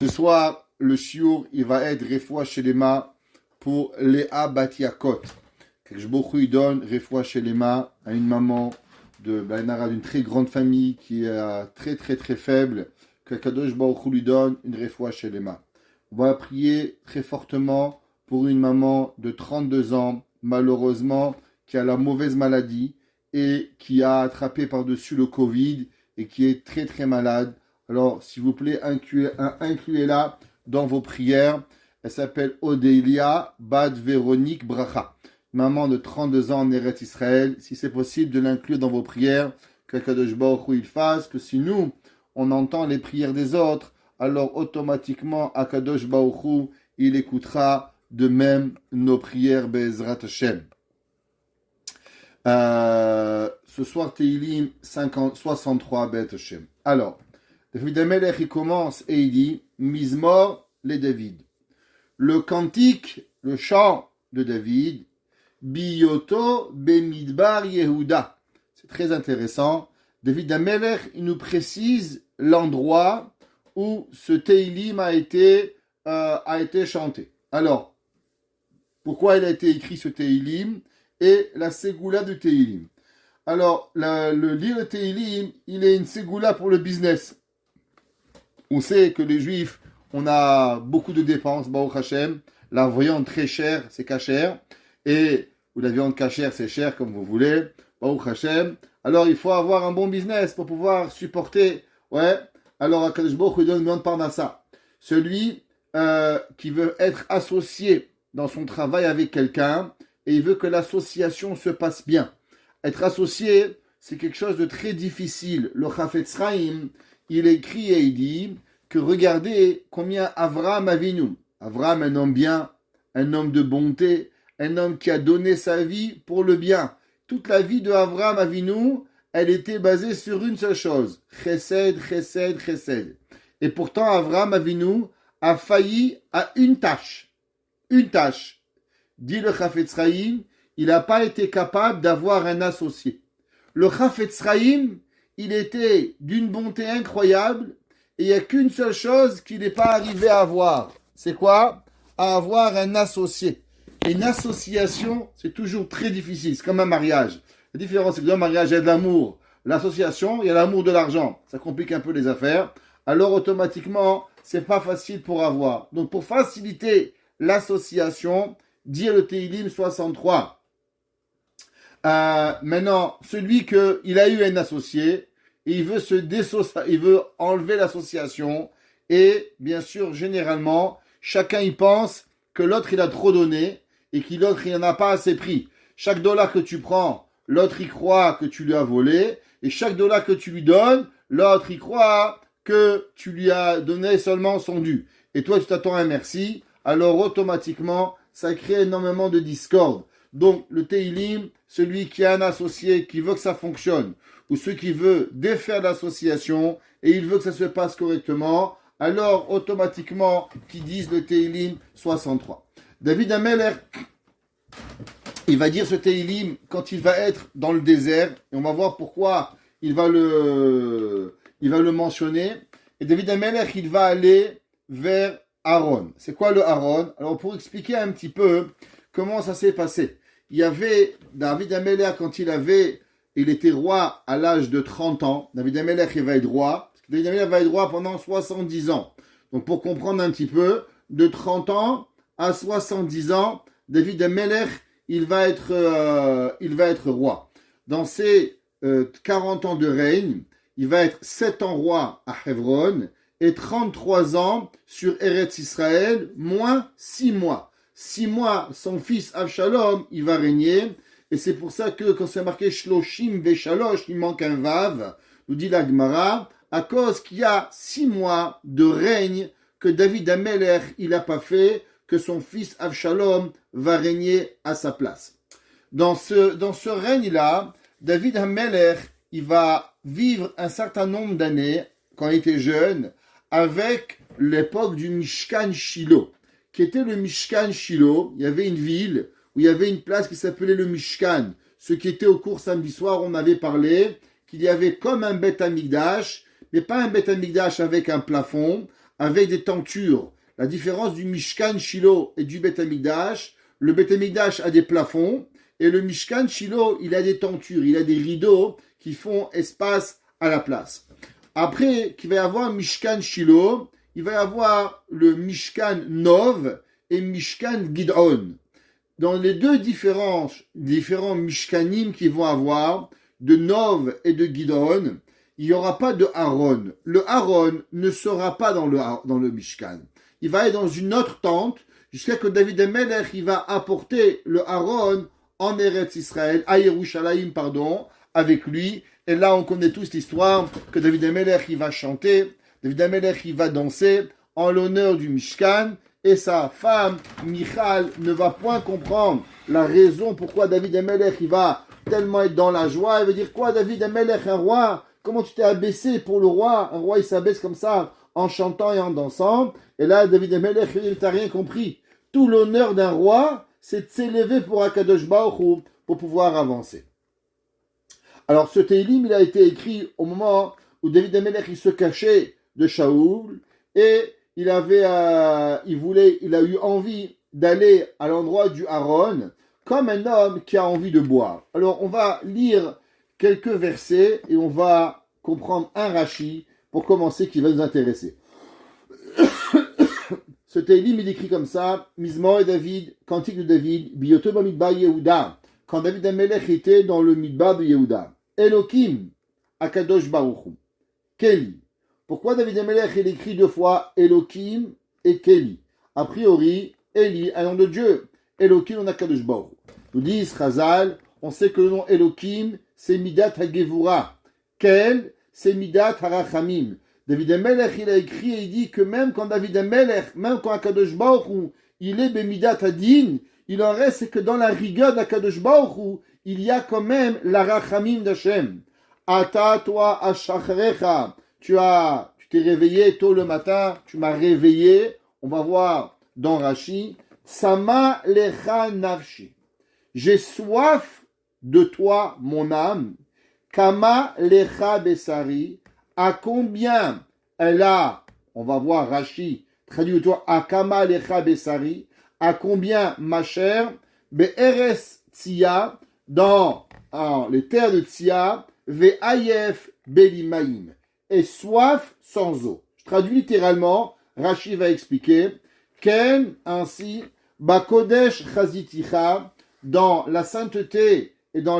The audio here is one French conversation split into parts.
Ce soir, le shiur, il va être Refoua Shelema pour Léa Batiakot. Kajbochou, il donne Refoua Shelema à une maman d'une très grande famille qui est très faible. Que Kadosh Baruch Hu lui donne une Refoua Shelema. On va prier très fortement pour une maman de 32 ans, malheureusement, qui a la mauvaise maladie et qui a attrapé par-dessus le Covid et qui est très malade. Alors, s'il vous plaît, incluez-la dans vos prières. Elle s'appelle Odélia Bad Véronique Bracha. Maman de 32 ans en Eretz Israël. Si c'est possible de l'inclure dans vos prières, que Kadosh Baruch Hu il fasse, que si nous, on entend les prières des autres, alors automatiquement, Akadosh Baruch Hu, il écoutera de même nos prières Be'ezrat Hashem. Ce soir, Teilim 63 Bet Hashem. Alors, David Amelech, il commence et il dit Mizmor les David. Le cantique, le chant de David, Biyoto Bemidbar Yehuda. C'est très intéressant. David Amelech, il nous précise l'endroit où ce Teilim a été chanté. Alors, pourquoi il a été écrit ce Teilim et la Ségoula du Teilim. Alors, le lire Teilim, il est une Ségoula pour le business. On sait que les Juifs, on a beaucoup de dépenses, Baruch Hashem. La viande très chère, c'est cachère. Ou la viande cachère, c'est cher, comme vous voulez. Baruch Hashem. Alors, il faut avoir un bon business pour pouvoir supporter. Ouais. Alors, Akadosh Baruch Hu donne une parnassa. Celui qui veut être associé dans son travail avec quelqu'un et il veut que l'association se passe bien. Être associé, c'est quelque chose de très difficile. Le Chafetz Chaim, il écrit et il dit que regardez combien Avraham Avinu, Avraham, un homme bien, un homme de bonté, un homme qui a donné sa vie pour le bien. Toute la vie de Avraham Avinu, elle était basée sur une seule chose, Chesed, Chesed, Chesed. Et pourtant, Avraham Avinu a failli à une tâche. Une tâche. Dit le Chafetz Chaim, il n'a pas été capable d'avoir un associé. Le Chafetz Chaim, il était d'une bonté incroyable et il n'y a qu'une seule chose qu'il n'est pas arrivé à avoir. C'est quoi? À avoir un associé. Et une association, c'est toujours très difficile. C'est comme un mariage. La différence, c'est que dans le mariage, il y a de l'amour. L'association, il y a l'amour de l'argent. Ça complique un peu les affaires. Alors, automatiquement, c'est pas facile pour avoir. Donc, pour faciliter l'association, dire le Teilim 63. Maintenant, celui qu'il a eu un associé, et il veut il veut enlever l'association, et bien sûr, généralement, chacun y pense que l'autre il a trop donné, et que l'autre il n'en a pas assez pris. Chaque dollar que tu prends, l'autre il croit que tu lui as volé, et chaque dollar que tu lui donnes, l'autre il croit que tu lui as donné seulement son dû. Et toi tu t'attends à un merci, alors automatiquement, ça crée énormément de discorde. Donc, le Teilim, celui qui a un associé, qui veut que ça fonctionne, ou celui qui veut défaire l'association, et il veut que ça se passe correctement, alors, automatiquement, qu'ils disent le Teilim 63. David Amelech, il va dire ce Teilim quand il va être dans le désert, et on va voir pourquoi il va le mentionner. Et David Amelech, il va aller vers Aaron. C'est quoi le Aaron? Alors, pour expliquer un petit peu comment ça s'est passé. Il y avait David Amelech quand il était roi à l'âge de 30 ans. David Amelech, il va être roi. David Amelech va être roi pendant 70 ans. Donc, pour comprendre un petit peu, de 30 ans à 70 ans, David Amelech, il va être roi. Dans ses 40 ans de règne, il va être 7 ans roi à Hebron et 33 ans sur Eretz Israël, moins 6 mois. 6 mois, son fils Avshalom, il va régner. Et c'est pour ça que quand c'est marqué Shloshim Veshalosh, il manque un Vav, nous dit la Gemara, à cause qu'il y a 6 mois de règne que David Amelech, il n'a pas fait, que son fils Avshalom va régner à sa place. Dans ce règne-là, David Amelech, il va vivre un certain nombre d'années, quand il était jeune, avec l'époque du Mishkan Shilo. Qui était le Mishkan Shilo? Il y avait une ville où il y avait une place qui s'appelait le Mishkan. Ce qui était au cours samedi soir, on avait parlé qu'il y avait comme un Beth Amikdash, mais pas un Beth Amikdash avec un plafond, avec des tentures. La différence du Mishkan Shilo et du Beth Amikdash, le Beth Amikdash a des plafonds et le Mishkan Shilo, il a des tentures, il a des rideaux qui font espace à la place. Après, qu'il va y avoir Mishkan Shilo, il va y avoir le Mishkan Nov et Mishkan Gidon. Dans les deux différents Mishkanim qui vont avoir, de Nov et de Gidon, il n'y aura pas de Aaron. Le Aaron ne sera pas dans le Mishkan. Il va être dans une autre tente, jusqu'à que David Amelech, il va apporter le Aaron en Eretz Israël, à Yerushalayim, avec lui. Et là, on connaît tous l'histoire que David Amelech, il va chanter, David Amelech, il va danser en l'honneur du Mishkan, et sa femme, Michal, ne va point comprendre la raison pourquoi David Amelech, il va tellement être dans la joie. Il veut dire quoi, David Amelech, un roi? Comment tu t'es abaissé pour le roi? Un roi, il s'abaisse comme ça, en chantant et en dansant. Et là, David Amelech, il t'a rien compris. Tout l'honneur d'un roi, c'est de s'élever pour Akadosh Baruch Hu, pour pouvoir avancer. Alors, ce Teilim, il a été écrit au moment où David Amelech, il se cachait de Shaoul, et il a eu envie d'aller à l'endroit du Aaron, comme un homme qui a envie de boire. Alors, on va lire quelques versets, et on va comprendre un Rashi, pour commencer, qui va nous intéresser. Ce Teilim, il écrit comme ça, Mizmor et David, cantique de David, Biyoto Bamidbar Yehuda, quand David Amelech était dans le Midbar de Yehuda. Elokim, Akadosh Baruch Hu. Keli. Pourquoi David Amelech, il écrit deux fois Elokim et Keli? A priori, Eli, un nom de Dieu. Elokim, on a Akadosh Baruch Hu. Nous disent Chazal, on sait que le nom Elokim, c'est Midat HaGevura. Kel, c'est Midat HaRachamim. David Amelech, il a écrit et il dit que même quand David Amelech, même quand Akadosh Baruch Hu, il est Bemidat Hadin, il en reste c'est que dans la rigueur d'Akadosh Baruch Hu, il y a quand même la Rachamim d'Hashem. Ata, toi, Ashacharecha, tu t'es réveillé tôt le matin, tu m'as réveillé, on va voir dans Rashi, Sama lecha nafshi. J'ai soif de toi, mon âme, Kama lecha besari. À combien elle a, on va voir Rashi, traduis-toi, Akama lecha besari, à combien ma chère, Be'eres Tzia, dans les terres de Tzia, Ve'ayef belimaim, et soif sans eau. Je traduis littéralement, Rashi va expliquer, Ken, ainsi, Bakodesh chaziticha, dans la sainteté et dans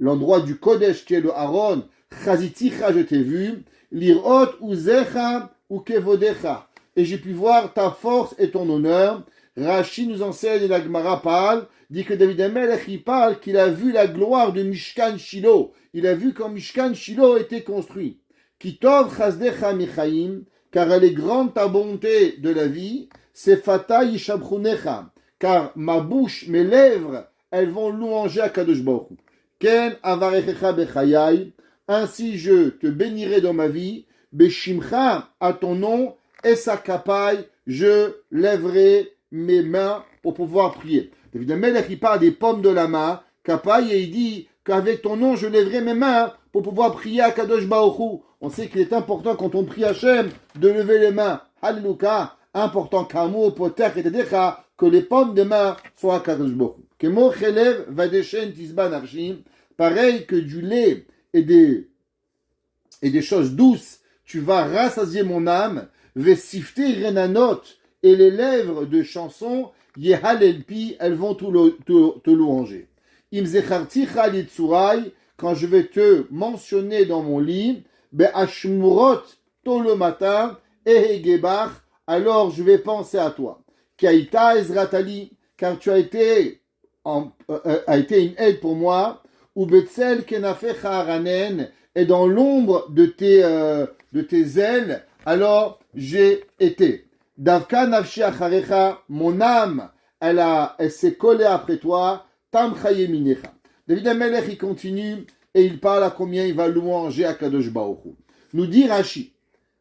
l'endroit du Kodesh qui est le Aaron, Chaziticha, je t'ai vu, Lirot uzecha ou kevodecha. Et j'ai pu voir ta force et ton honneur. Rashi nous enseigne, et la Gemara parle, dit que David Amelech, il parle qu'il a vu la gloire de Mishkan Shilo. Il a vu quand Mishkan Shilo était construit. Kitov chazdecha michaim, car elle est grande ta bonté de la vie. Sefata yishabchunecha, car ma bouche, mes lèvres, elles vont louanger à Kadosh Baruch Hu. Ken avarechecha bechayai, ainsi je te bénirai dans ma vie, Beshimcha, à ton nom, et sa kapai, je lèverai mes mains pour pouvoir prier. David Amelech, il parle des pommes de la main, kapai, et il dit qu'avec ton nom, je lèverai mes mains pour pouvoir prier à Kadosh Baruch Hu. On sait qu'il est important quand on prie Hachem de lever les mains. Alléluia, important kamo, poter, etc., que les pommes de main soient à Kadosh Baruch Hu. Kemo chelev vadeshen tisba nafshim, pareil que du lait et des choses douces, tu vas rassasier mon âme, vesifte renanot, et les lèvres de chansons, yehalelpi, elles vont te louanger. Im zecharticha litzurai, quand je vais te mentionner dans mon lit, be'ashmurot, tôt le matin, ehegebach, alors je vais penser à toi. Kaita ezratali, car tu as été une aide pour moi, ou betzel kenafecha aranen, et dans l'ombre de tes ailes, alors j'ai été. Davka nafshi acharecha, mon âme, elle s'est collée après toi, tam chayeminecha. David Amelech, il continue, et il parle à combien il va louanger à Kadosh Baruch Hu. Nous dit Rashi,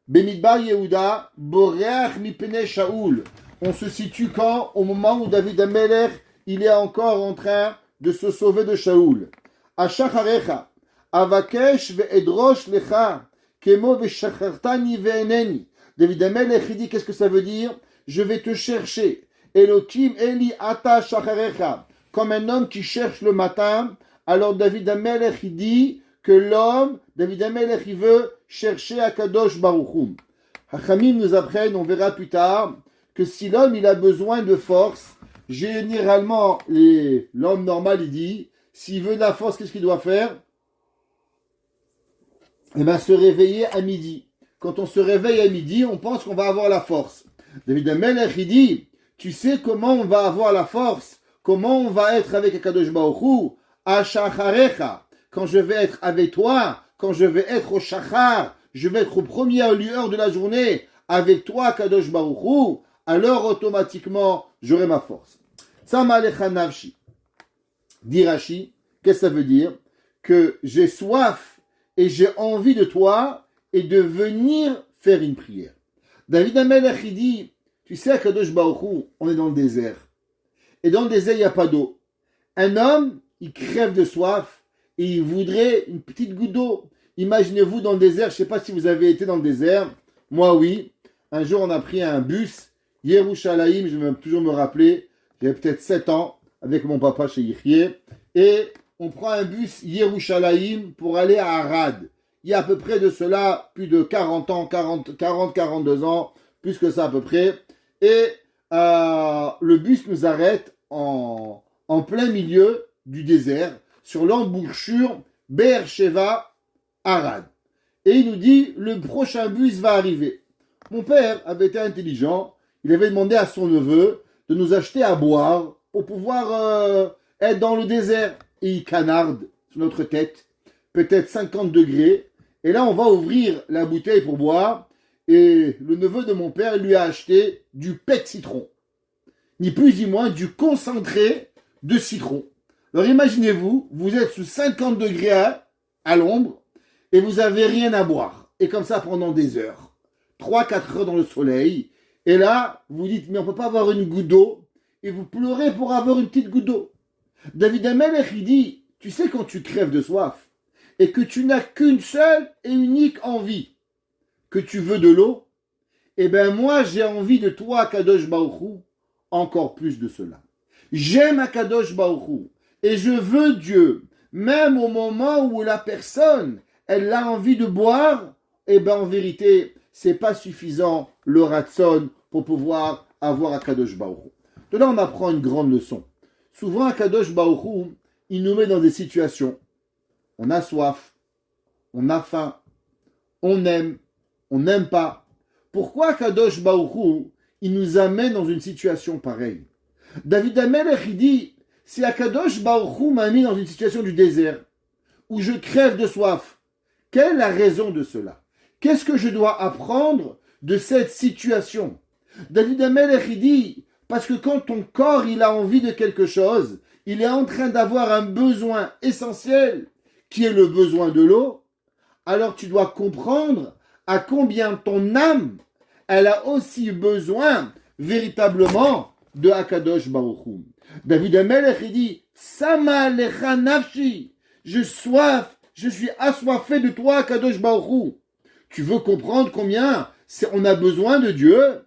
Bemidbar Yehuda, boreach mipene Shaoul. On se situe quand? Au moment où David Amelech, il est encore en train de se sauver de Shaoul. Ashacharecha, avakesh ve'edrosh lecha, kemo ve'shachartani ve'eneni. David Amelech, il dit, qu'est-ce que ça veut dire? Je vais te chercher. Elohim Eli Ata Shacharecha. Comme un homme qui cherche le matin. Alors David Amelech, il dit que l'homme, David Amelech, il veut chercher Akadosh Baruch Hu. Hachamim nous apprennent, on verra plus tard, que si l'homme il a besoin de force, généralement, l'homme normal, il dit, s'il veut de la force, qu'est-ce qu'il doit faire? Eh bien, se réveiller à midi. Quand on se réveille à midi, on pense qu'on va avoir la force. David Amelech, il dit, tu sais comment on va avoir la force? Comment on va être avec Akadosh Baruch Hu? Ashacharecha. Quand je vais être avec toi, quand je vais être au shachar, je vais être aux premières lueurs de la journée avec toi, Kadosh Baruch Hu, alors automatiquement, j'aurai ma force. Samalecha nafshi. Dit Rashi, qu'est-ce que ça veut dire? Que j'ai soif et j'ai envie de toi et de venir faire une prière. David Amelech, il dit, tu sais, Kadosh Baruch Hu, on est dans le désert. Et dans le désert, il n'y a pas d'eau. Un homme, il crève de soif et il voudrait une petite goutte d'eau. Imaginez-vous dans le désert, je ne sais pas si vous avez été dans le désert, moi oui. Un jour, on a pris un bus, Yerushalayim, je vais toujours me rappeler, j'avais peut-être 7 ans, avec mon papa chez Yichye, et on prend un bus Yerushalayim pour aller à Arad. Il y a à peu près de cela, plus de 40 ans, 42 ans, plus que ça à peu près, et le bus nous arrête en plein milieu du désert, sur l'embouchure Be'er Sheva Arad. Et il nous dit, le prochain bus va arriver. Mon père avait été intelligent, il avait demandé à son neveu de nous acheter à boire pour pouvoir être dans le désert. Et il canarde sur notre tête, peut-être 50 degrés. Et là, on va ouvrir la bouteille pour boire. Et le neveu de mon père lui a acheté du pet de citron. Ni plus ni moins, du concentré de citron. Alors imaginez-vous, vous êtes sous 50 degrés à l'ombre, et vous n'avez rien à boire. Et comme ça pendant des heures. 3-4 heures dans le soleil. Et là, vous dites, mais on ne peut pas avoir une goutte d'eau. Et vous pleurez pour avoir une petite goutte d'eau. David Amelech, il dit, tu sais quand tu crèves de soif, et que tu n'as qu'une seule et unique envie, que tu veux de l'eau, eh bien moi j'ai envie de toi, Kadosh Baruch Hu, encore plus de cela. J'aime Akadosh Baruch Hu, et je veux Dieu, même au moment où la personne, elle a envie de boire, eh bien en vérité, c'est pas suffisant le ratson pour pouvoir avoir Akadosh Baruch Hu. De là, on apprend une grande leçon. Souvent, Akadosh Baruch Hu, il nous met dans des situations. On a soif, on a faim, on n'aime pas. Pourquoi Akadosh Baruch Hu, il nous amène dans une situation pareille? David Amelech, il dit, si Akadosh Baruch Hu m'a mis dans une situation du désert, où je crève de soif, quelle est la raison de cela? Qu'est-ce que je dois apprendre de cette situation? David Amelech, il dit, parce que quand ton corps, il a envie de quelque chose, il est en train d'avoir un besoin essentiel, qui est le besoin de l'eau, alors tu dois comprendre à combien ton âme, elle a aussi besoin, véritablement, de Akadosh Baruch Hu. David Amelech, il dit, Sama lecha nafshi, je suis assoiffé de toi, Akadosh Baruch Hu. Tu veux comprendre combien on a besoin de Dieu?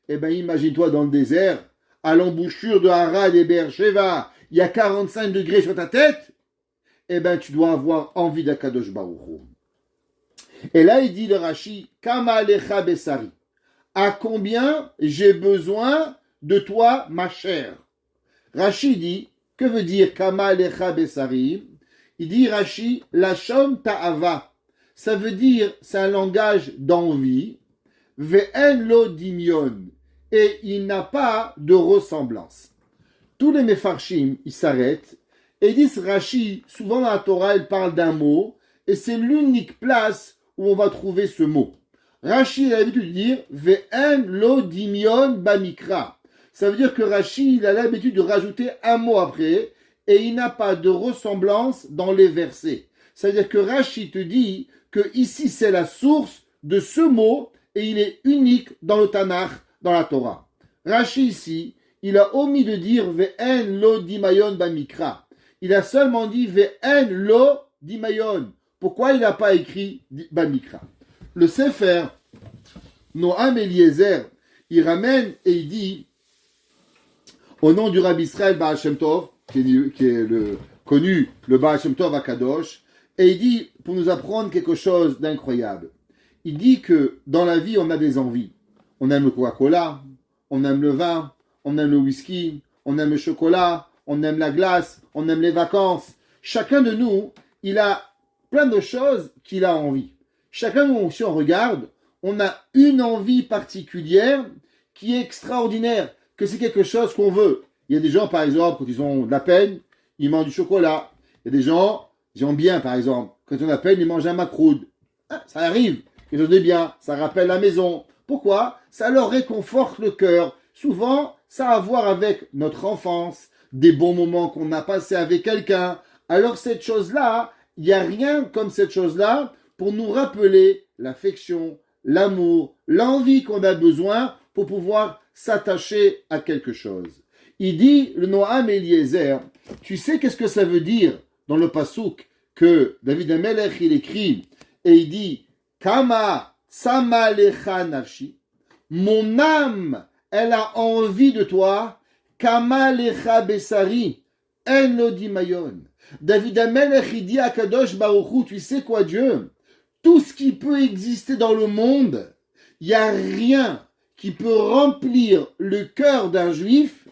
Eh bien, imagine-toi dans le désert, à l'embouchure de Harad et Be'er Sheva, il y a 45 degrés sur ta tête. Eh bien, tu dois avoir envie d'Akadosh Baruch Hu. Et là, il dit le Rashi, Kama alecha besari. À combien j'ai besoin de toi, ma chère? Rashi dit, que veut dire Kama alecha besari? Il dit Rashi, Lashon ta'ava. Ça veut dire, c'est un langage d'envie. Ve'en lo dimion. Et il n'a pas de ressemblance. Tous les mefarshim, ils s'arrêtent et disent Rashi, souvent dans la Torah, il parle d'un mot, et c'est l'unique place où on va trouver ce mot. Rashi a l'habitude de dire Ve'en lo dimion bamikra. Ça veut dire que Rashi, il a l'habitude de rajouter un mot après, et il n'a pas de ressemblance dans les versets. C'est-à-dire que Rashi te dit que ici c'est la source de ce mot, et il est unique dans le Tanakh, dans la Torah. Rashi ici, il a omis de dire Ve'en lo dimayon bamikra. Il a seulement dit Ve'en lo dimayon. Pourquoi il n'a pas écrit bamikra? Le Sefer Noam Eliezer, il ramène et il dit, au nom du Rabbi Israël Baal Shem Tov, qui est connu, le Baal Shem Tov à Kadosh, et il dit, pour nous apprendre quelque chose d'incroyable, il dit que dans la vie, on a des envies. On aime le Coca-Cola, on aime le vin, on aime le whisky, on aime le chocolat, on aime la glace, on aime les vacances. Chacun de nous, il a plein de choses qu'il a envie. Chacun de nous, si on regarde, on a une envie particulière qui est extraordinaire, que c'est quelque chose qu'on veut. Il y a des gens, par exemple, quand ils ont de la peine, ils mangent du chocolat. Il y a des gens, ils ont bien, par exemple, quand ils ont de la peine, ils mangent un macroude. Ça arrive, quelque chose de bien, ça rappelle la maison. Pourquoi? Ça leur réconforte le cœur. Souvent, ça a à voir avec notre enfance, des bons moments qu'on a passés avec quelqu'un. Alors cette chose-là, il n'y a rien comme cette chose-là pour nous rappeler l'affection, l'amour, l'envie qu'on a besoin pour pouvoir s'attacher à quelque chose. Il dit, le Noam Eliezer, tu sais qu'est-ce que ça veut dire dans le pasouk que David Amelech il écrit et il dit, Kama tsama lecha nafshi, mon âme, elle a envie de toi, Kama lecha besari, en lo dimayon. David Amelech il dit à Kadosh Baruch Hu, tu sais quoi Dieu? Tout ce qui peut exister dans le monde, il n'y a rien qui peut remplir le cœur d'un juif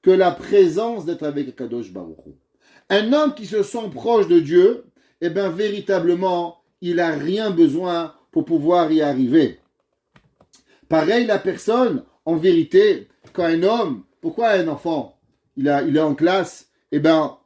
que la présence d'être avec Kadosh Baruch Hu. Un homme qui se sent proche de Dieu, eh bien véritablement, il n'a rien besoin pour pouvoir y arriver. Pareil, la personne, en vérité, quand un homme, pourquoi un enfant, il est en classe, eh bien,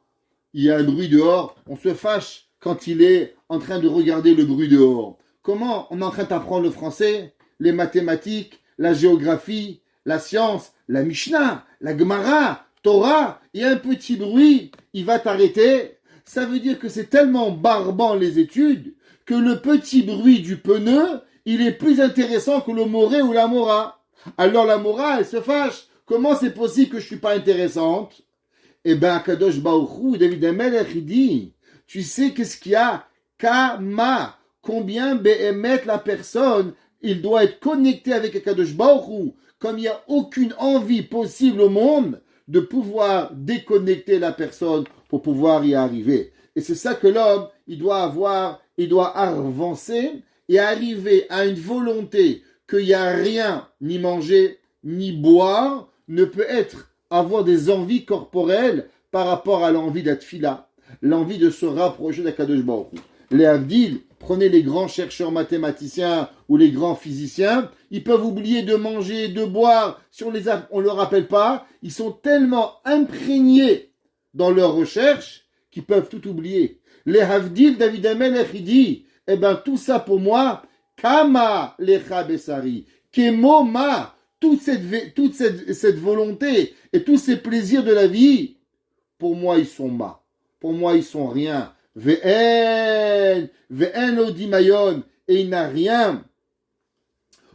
il y a un bruit dehors, on se fâche quand il est en train de regarder le bruit dehors. Comment on est en train d'apprendre le français, les mathématiques, la géographie, la science, la Mishnah, la Gemara, Torah, il y a un petit bruit, il va t'arrêter. Ça veut dire que c'est tellement barbant les études que le petit bruit du pneu, il est plus intéressant que le moré ou la mora. Alors la mora, elle se fâche. Comment c'est possible que je ne suis pas intéressante? Eh bien, Kadosh Baruch Hu, David Amelech, il dit, tu sais qu'est-ce qu'il y a? Kama, combien Behemet la personne, il doit être connecté avec Kadosh Baruch Hu, comme il n'y a aucune envie possible au monde de pouvoir déconnecter la personne pour pouvoir y arriver. Et c'est ça que l'homme, il doit avoir, il doit avancer et arriver à une volonté qu'il n'y a rien, ni manger, ni boire, ne peut être avoir des envies corporelles par rapport à l'envie d'être fila, l'envie de se rapprocher d'Akadosh Baruch Hu. Les Avdil, prenez les grands chercheurs mathématiciens ou les grands physiciens, ils peuvent oublier de manger, de boire, si on ne leur rappelle pas, ils sont tellement imprégnés dans leurs recherches qu'ils peuvent tout oublier. Les Avdil, David Amelech, il dit, eh ben tout ça pour moi, Kama lecha besari, Kemo ma, toute cette volonté et tous ces plaisirs de la vie, pour moi ils sont ma, pour moi ils sont rien. Ve'en odimayon, et il n'a rien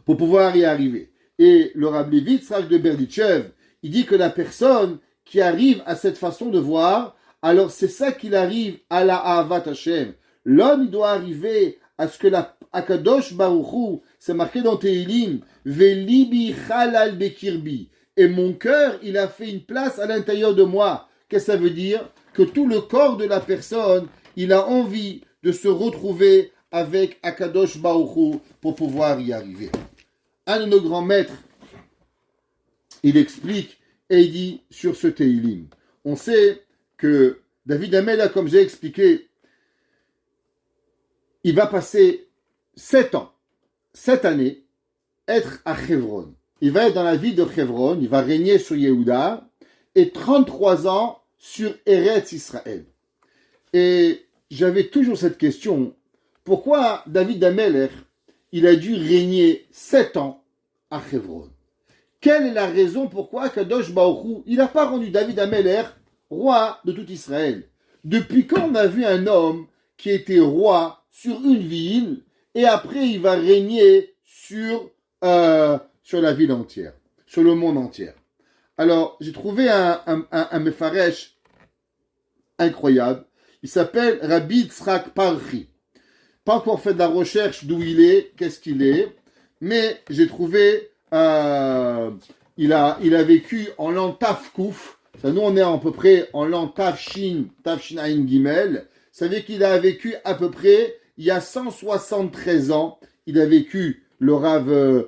pour pouvoir y arriver. Et le Rabbi Yitzhak de Berditchev, il dit que la personne qui arrive à cette façon de voir, alors c'est ça qu'il arrive à la Ahavat Hashem. L'homme, il doit arriver à ce que la Akadosh Baruch Hu, c'est marqué dans Tehilim, Velibi Chalal Bekirbi. Et mon cœur, il a fait une place à l'intérieur de moi. Qu'est-ce que ça veut dire? Que tout le corps de la personne, il a envie de se retrouver avec Akadosh Baruch Hu pour pouvoir y arriver. Un de nos grands maîtres, il explique et il dit sur ce Tehilim. On sait que David Amelech, comme j'ai expliqué, il va passer 7 ans, 7 années, être à Hebron. Il va être dans la ville de Hebron, il va régner sur Yehuda, et 33 ans sur Eretz Israël. Et j'avais toujours cette question, pourquoi David Amelech, il a dû régner 7 ans à Hebron? Quelle est la raison pourquoi Kadosh Baruch Hu, il n'a pas rendu David Amelech roi de tout Israël? Depuis quand on a vu un homme qui était roi sur une ville, et après il va régner sur la ville entière, sur le monde entier? Alors, j'ai trouvé un mefaresh incroyable. Il s'appelle Rabbi Yitzhak Parchi. Pas encore fait de la recherche d'où il est, qu'est-ce qu'il est, mais j'ai trouvé, il a vécu en l'an Tafkouf. Ça, nous, on est à peu près en l'an Tafshin Ain Gimel. Ça veut dire qu'il a vécu à peu près, il y a 173 ans, il a vécu le Rav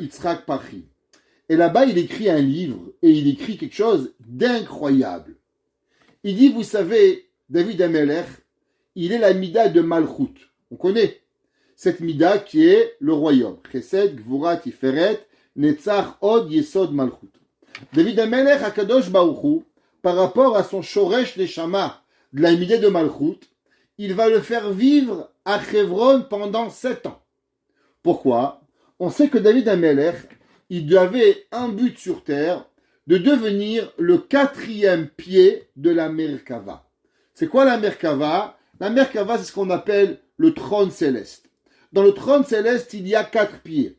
Yitzhak Pachi. Et là-bas, il écrit un livre, et il écrit quelque chose d'incroyable. Il dit, vous savez, David Amelech, il est la Mida de Malchut. On connaît cette Mida qui est le royaume. Chesed, Gvura, Tiferet, Netzach, Od, Yesod, Malchut. David Amelech, Akadosh Baruch Hu, par rapport à son Shoresh Neshama de la Mida de Malchut, il va le faire vivre à Chevron pendant 7 ans. Pourquoi? On sait que David Amelech, il avait un but sur terre, de devenir le 4e pied de la Merkava. C'est quoi la Merkava? La Merkava, c'est ce qu'on appelle le trône céleste. Dans le trône céleste, il y a 4 pieds.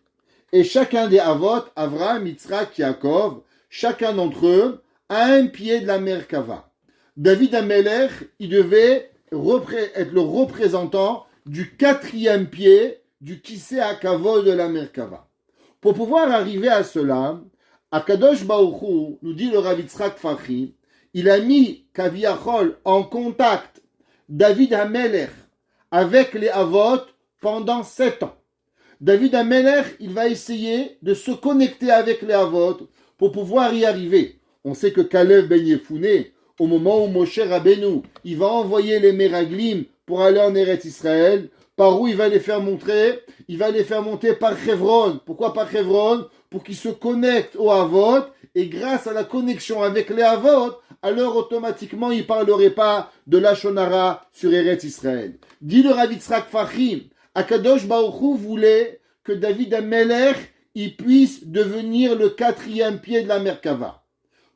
Et chacun des Avot, Avraham, Yitzhak, Yaakov, chacun d'entre eux a un pied de la Merkava. David Amelech, il devait être le représentant du 4e pied du Kisei HaKavod de la Merkava. Pour pouvoir arriver à cela, Akadosh Baruch Hu, nous dit le Rav Yitzhak Pachi, il a mis Kaviachol en contact David Amelech avec les Avot pendant 7 ans. David Amelech, il va essayer de se connecter avec les Avot pour pouvoir y arriver. On sait que Kalev ben Yefouné, au moment où Moshe Rabbeinu, il va envoyer les Meraglim pour aller en Eretz Israël, par où il va les faire montrer? Il va les faire monter par Chevron. Pourquoi par Chevron? Pour qu'ils se connectent aux Avot, et grâce à la connexion avec les Avot, alors automatiquement ils ne parleraient pas de la Shonara sur Eretz Israël. Dit le Rav Yitzhak Pachi, Akadosh Baruch Hu voulait que David Amelech il puisse devenir le 4e pied de la Merkava.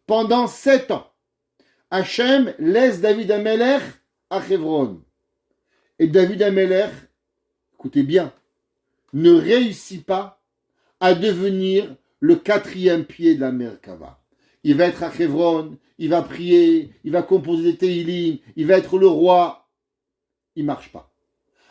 Pendant 7 ans, Hachem laisse David Amelech à Chevron. Et David Amelech, écoutez bien, ne réussit pas à devenir le 4e pied de la Merkava. Il va être à Chevron, il va prier, il va composer des Teilim, il va être le roi. Il ne marche pas.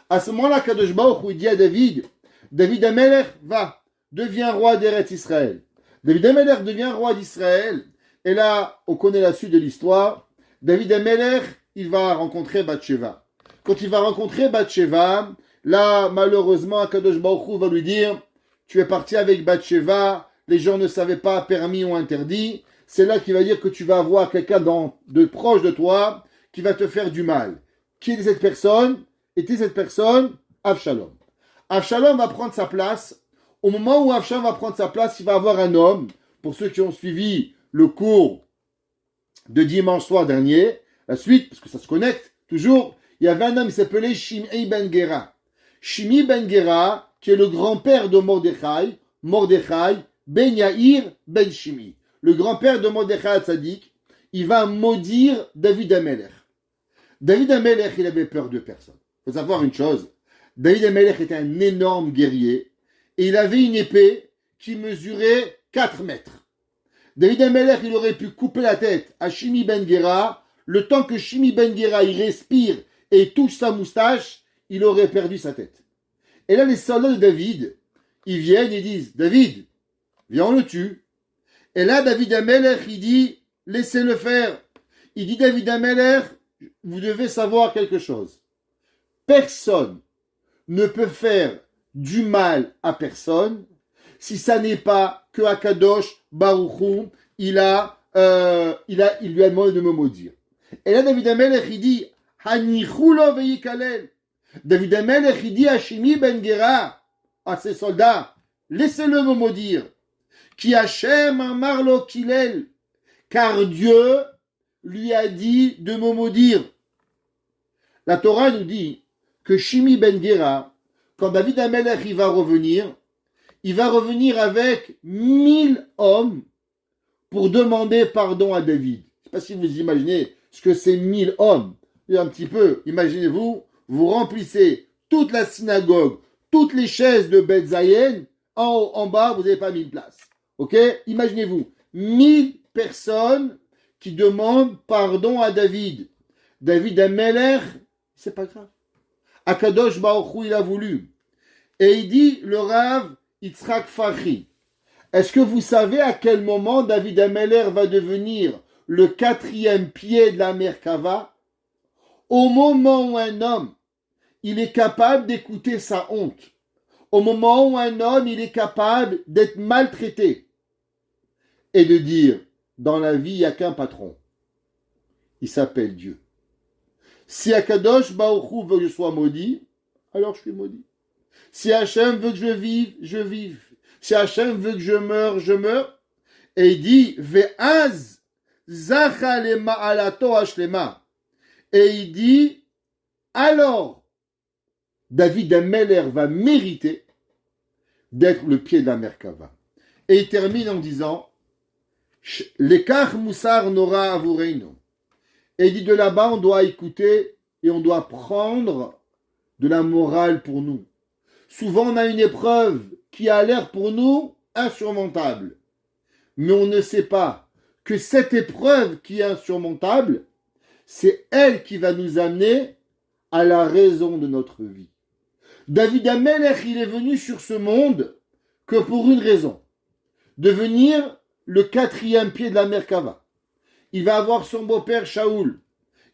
À ce moment-là, Kadosh Baruch Hu dit à David, David Amelech, va, deviens roi d'Eretz Israël. David Amelech devient roi d'Israël. Et là, on connaît la suite de l'histoire. David Amelech, il va rencontrer Bathsheba. Quand il va rencontrer Bathsheba, là, malheureusement, Akadosh Baruch Hu va lui dire, tu es parti avec Bathsheba, les gens ne savaient pas, permis ou interdit. C'est là qu'il va dire que tu vas avoir quelqu'un de proche de toi qui va te faire du mal. Qui est cette personne? Était cette personne? Avshalom. Avshalom va prendre sa place. Au moment où Avshalom va prendre sa place, il va avoir un homme. Pour ceux qui ont suivi le cours de dimanche soir dernier, la suite, parce que ça se connecte toujours, il y avait un homme qui s'appelait Shimei ben Gera. Shimei ben Gera, qui est le grand-père de Mordechai, Mordechai ben Yair ben Shimei. Le grand-père de Mordechai Tzadik, il va maudire David Amelech. David Amelech, il avait peur de personne. Il faut savoir une chose, David Amelech était un énorme guerrier, et il avait une épée qui mesurait 4 mètres. David Amelech, il aurait pu couper la tête à Shimei ben Gera, le temps que Shimei ben Gera, il respire et touche sa moustache, il aurait perdu sa tête. Et là, les soldats de David, ils viennent et disent, David, viens, on le tue. Et là, David Amelech, il dit, laissez-le faire. Il dit, David Amelech, vous devez savoir quelque chose. Personne ne peut faire du mal à personne si ça n'est pas que Akadosh Baruch Hu, il lui a demandé de me maudire. Et là, David Amelech, il dit, Hanichulo veikalel. David Amelech, il dit à Shimei ben Gera, à ses soldats, laissez-le me maudire. Ki Hashem amar lo kilel, car Dieu lui a dit de me maudire. La Torah nous dit que Shimei ben Gera, quand David Amelech il va revenir avec 1000 hommes pour demander pardon à David. Je ne sais pas si vous imaginez ce que c'est 1000 hommes. Un petit peu, imaginez-vous, vous remplissez toute la synagogue, toutes les chaises de Beth Zayen, en haut, en bas, vous n'avez pas 1000 places. Ok? Imaginez-vous, 1000 personnes qui demandent pardon à David. David Amelech, c'est pas grave. Akadosh Baruch Hu, il a voulu. Et il dit, le Rav, Yitzhak Fahri, est-ce que vous savez à quel moment David Ameller va devenir le 4e pied de la Merkava? Au moment où un homme, il est capable d'écouter sa honte. Au moment où un homme, il est capable d'être maltraité. Et de dire, dans la vie, il n'y a qu'un patron. Il s'appelle Dieu. Si Akadosh Baruch Hu veut que je sois maudit, alors je suis maudit. Si Hachem veut que je vive, je vive. Si Hachem veut que je meure, je meurs. Et il dit, Ve'az zacha lema alato hashlema. Et il dit, alors, David Ameller va mériter d'être le pied de la Merkava. Et il termine en disant, Lekach Moussar Nora Avureino. Et il dit, de là-bas, on doit écouter et on doit prendre de la morale pour nous. Souvent, on a une épreuve qui a l'air pour nous insurmontable. Mais on ne sait pas que cette épreuve qui est insurmontable, c'est elle qui va nous amener à la raison de notre vie. David Ameller, il est venu sur ce monde que pour une raison. Devenir le 4e pied de la Merkava. Il va avoir son beau-père Shaoul.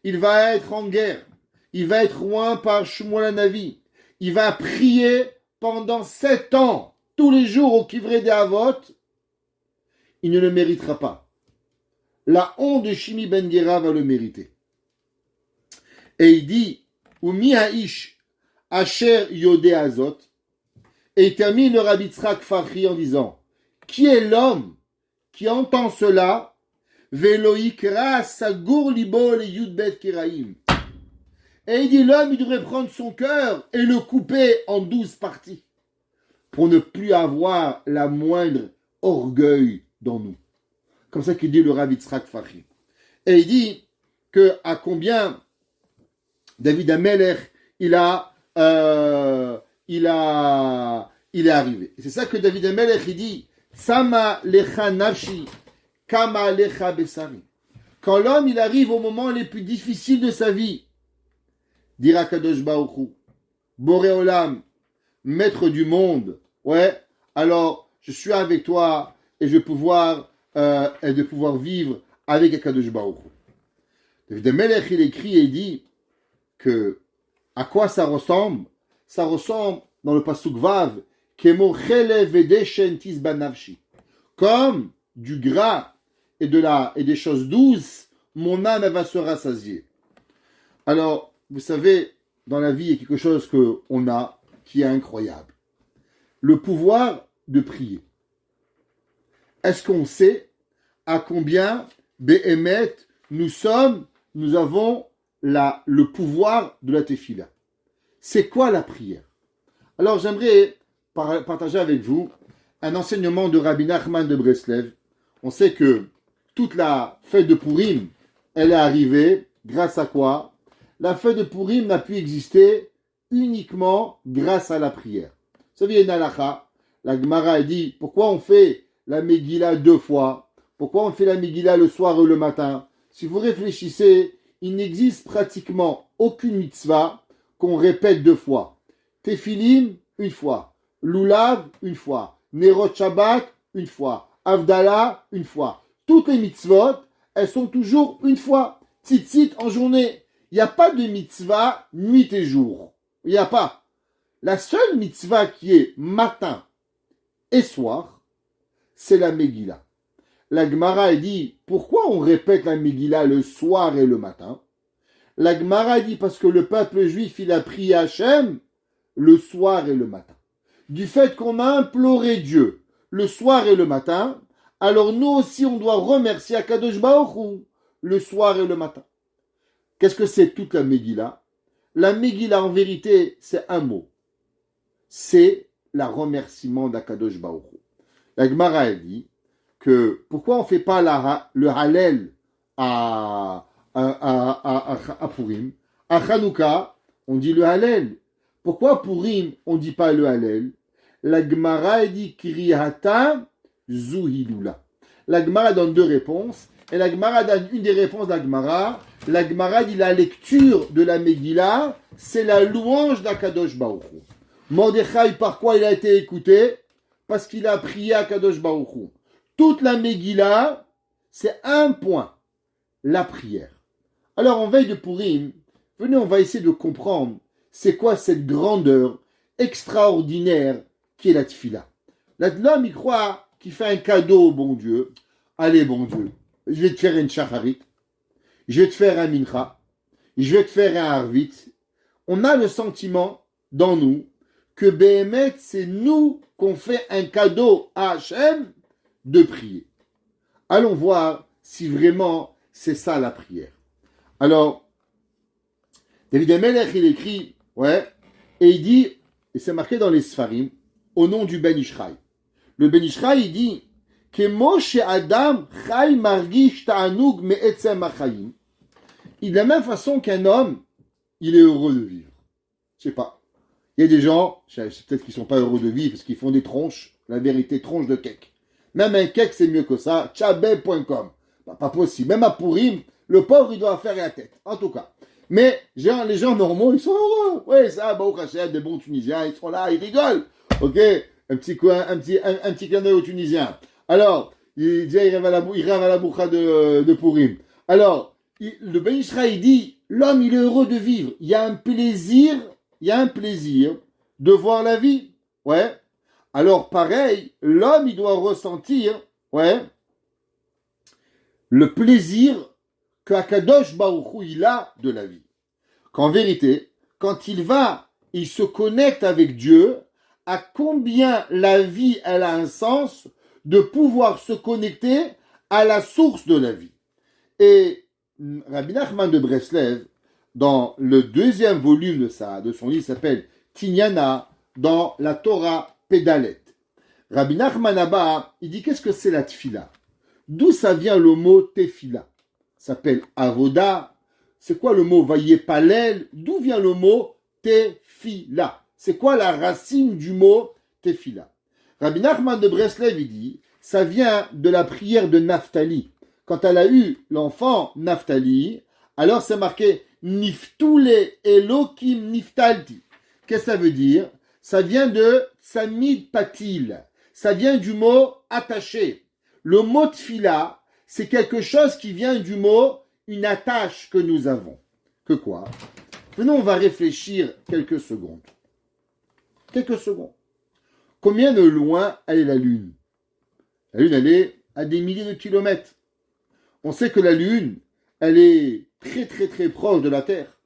Il va être en guerre. Il va être loin par Shmuel Hanavi. Il va prier pendant 7 ans, tous les jours au Kivrei des Avot. Il ne le méritera pas. La honte de Shimi Ben Gera va le mériter. Et il dit, Umi Ha'ish Asher Yodé Azot. Et il termine le Rabbi Yitzhak Fahri en disant, qui est l'homme qui entend cela? Veloikra Sagur Libo le Yudbet Kiraim. Et il dit, l'homme, il devrait prendre son cœur et le couper en 12 parties pour ne plus avoir la moindre orgueil dans nous. Comme ça qu'il dit le Rabbi Yitzhak Fahri. Et il dit que à combien David Ameller il est arrivé. Et c'est ça que David Ameller il dit, Sama lecha nafshi kama lecha besari. Quand l'homme il arrive au moment les plus difficiles de sa vie, dira Kadosh Baruch Hu, Boré Olam, maître du monde, ouais, alors je suis avec toi et je vais pouvoir vivre avec Kadosh Baruch Hu. David Ameller il écrit et il dit que à quoi ça ressemble? Ça ressemble dans le pasuk Vav, Kemo chele vedeshen tisba nafshi. Comme du gras et des choses douces, mon âme elle va se rassasier. Alors, vous savez, dans la vie, il y a quelque chose qu'on a qui est incroyable. Le pouvoir de prier. Est-ce qu'on sait à combien Behemet nous avons le pouvoir de la tefila? C'est quoi la prière? Alors, j'aimerais partager avec vous un enseignement de Rabbi Nachman de Breslev. On sait que toute la fête de Purim, elle est arrivée grâce à quoi? La fête de Purim n'a pu exister uniquement grâce à la prière. Vous savez, il y a une halakha, la Gemara a dit, pourquoi on fait la Megillah 2 fois? Pourquoi on fait la Megillah le soir et le matin? Si vous réfléchissez, il n'existe pratiquement aucune mitzvah qu'on répète 2 fois. Tefillin, 1 fois. Lulav, 1 fois. Nerot Shabbat, 1 fois. Avdallah, 1 fois. Toutes les mitzvot, elles sont toujours 1 fois. Tzitzit en journée. Il n'y a pas de mitzvah nuit et jour. Il n'y a pas. La seule mitzvah qui est matin et soir, c'est la Megillah. La Gemara dit, pourquoi on répète la Megillah le soir et le matin? La Gemara dit, parce que le peuple juif, il a prié Hachem le soir et le matin. Du fait qu'on a imploré Dieu le soir et le matin, alors nous aussi, on doit remercier Akadosh Baruch Hu le soir et le matin. Qu'est-ce que c'est toute la Megillah? La Megillah, en vérité, c'est un mot. C'est le remerciement d'Akadosh Baruch Hu. La Gemara a dit que pourquoi on ne fait pas le Hallel à Purim? À Hanouka, on dit le Hallel. Pourquoi Purim, on ne dit pas le Hallel? La Gemara a dit Kriyata Zuhilula. La Gemara donne 2 réponses. Et la Gemara donne une des réponses de la Gemara. La Gemara dit la lecture de la Megillah, c'est la louange d'Akadosh Baruch Hu. Mordechai, par quoi il a été écouté? parce qu'il a prié à Kadosh Baruch Hu. Toute la Megillah, c'est un point, la prière. Alors en veille de Purim, venez, on va essayer de comprendre c'est quoi cette grandeur extraordinaire qui est la tfila. L'homme, il croit qu'il fait un cadeau au bon Dieu. Allez, bon Dieu, je vais te faire une shacharit, je vais te faire un mincha, je vais te faire un harvit. On a le sentiment dans nous que Béhémet, c'est nous qu'on fait un cadeau à Hachem de prier. Allons voir si vraiment c'est ça la prière. Alors, David Amelech, il écrit, et il dit, et c'est marqué dans les Sfarim, au nom du Ben Ishraï. Le Ben Ishraï, il dit, Kemo Adam Chai Margish Ta'anug Me'etzem Achayim. De la même façon qu'un homme, il est heureux de vivre. Je sais pas. Il y a des gens, peut-être qu'ils sont pas heureux de vivre parce qu'ils font des tronches, la vérité, tronche de cake. Même un cake, c'est mieux que ça. Chabeb.com. Pas possible. Même à Purim, le pauvre, il doit faire la tête. En tout cas. Mais les gens normaux, ils sont heureux. Oui, ça, Baruch Hashem, des bons Tunisiens, ils sont là, ils rigolent. Ok, un petit clin d'œil aux Tunisiens. Alors, il rêve à la boucha de Purim. Alors, le Ben Ishraï dit, l'homme, il est heureux de vivre. Il y a un plaisir de voir la vie. Ouais. Alors, pareil, l'homme, il doit ressentir, le plaisir qu'Akadosh Baruch Hu, il a de la vie. Qu'en vérité, quand il se connecte avec Dieu, à combien la vie, elle a un sens de pouvoir se connecter à la source de la vie. Et Rabbi Nachman de Breslev, dans le deuxième volume de son livre, s'appelle Tinyana, dans la Torah Pédalet. Rabbi Nachman Abba, il dit qu'est-ce que c'est la tfila? D'où ça vient le mot tefila? Ça s'appelle avoda. C'est quoi le mot vayepalel? D'où vient le mot tefila? C'est quoi la racine du mot tefila? Rabbi Nachman de Breslev, il dit, ça vient de la prière de Naphtali. Quand elle a eu l'enfant Naphtali, alors c'est marqué Niftule Elokim Niftalti. Qu'est-ce que ça veut dire? Ça vient de Tsamid Patil. Ça vient du mot attaché. Le mot tfila, c'est quelque chose qui vient du mot une attache que nous avons. Que quoi? Maintenant, on va réfléchir quelques secondes. Combien de loin elle est la Lune? La Lune, elle est à des milliers de kilomètres. On sait que la Lune, elle est très très très proche de la Terre.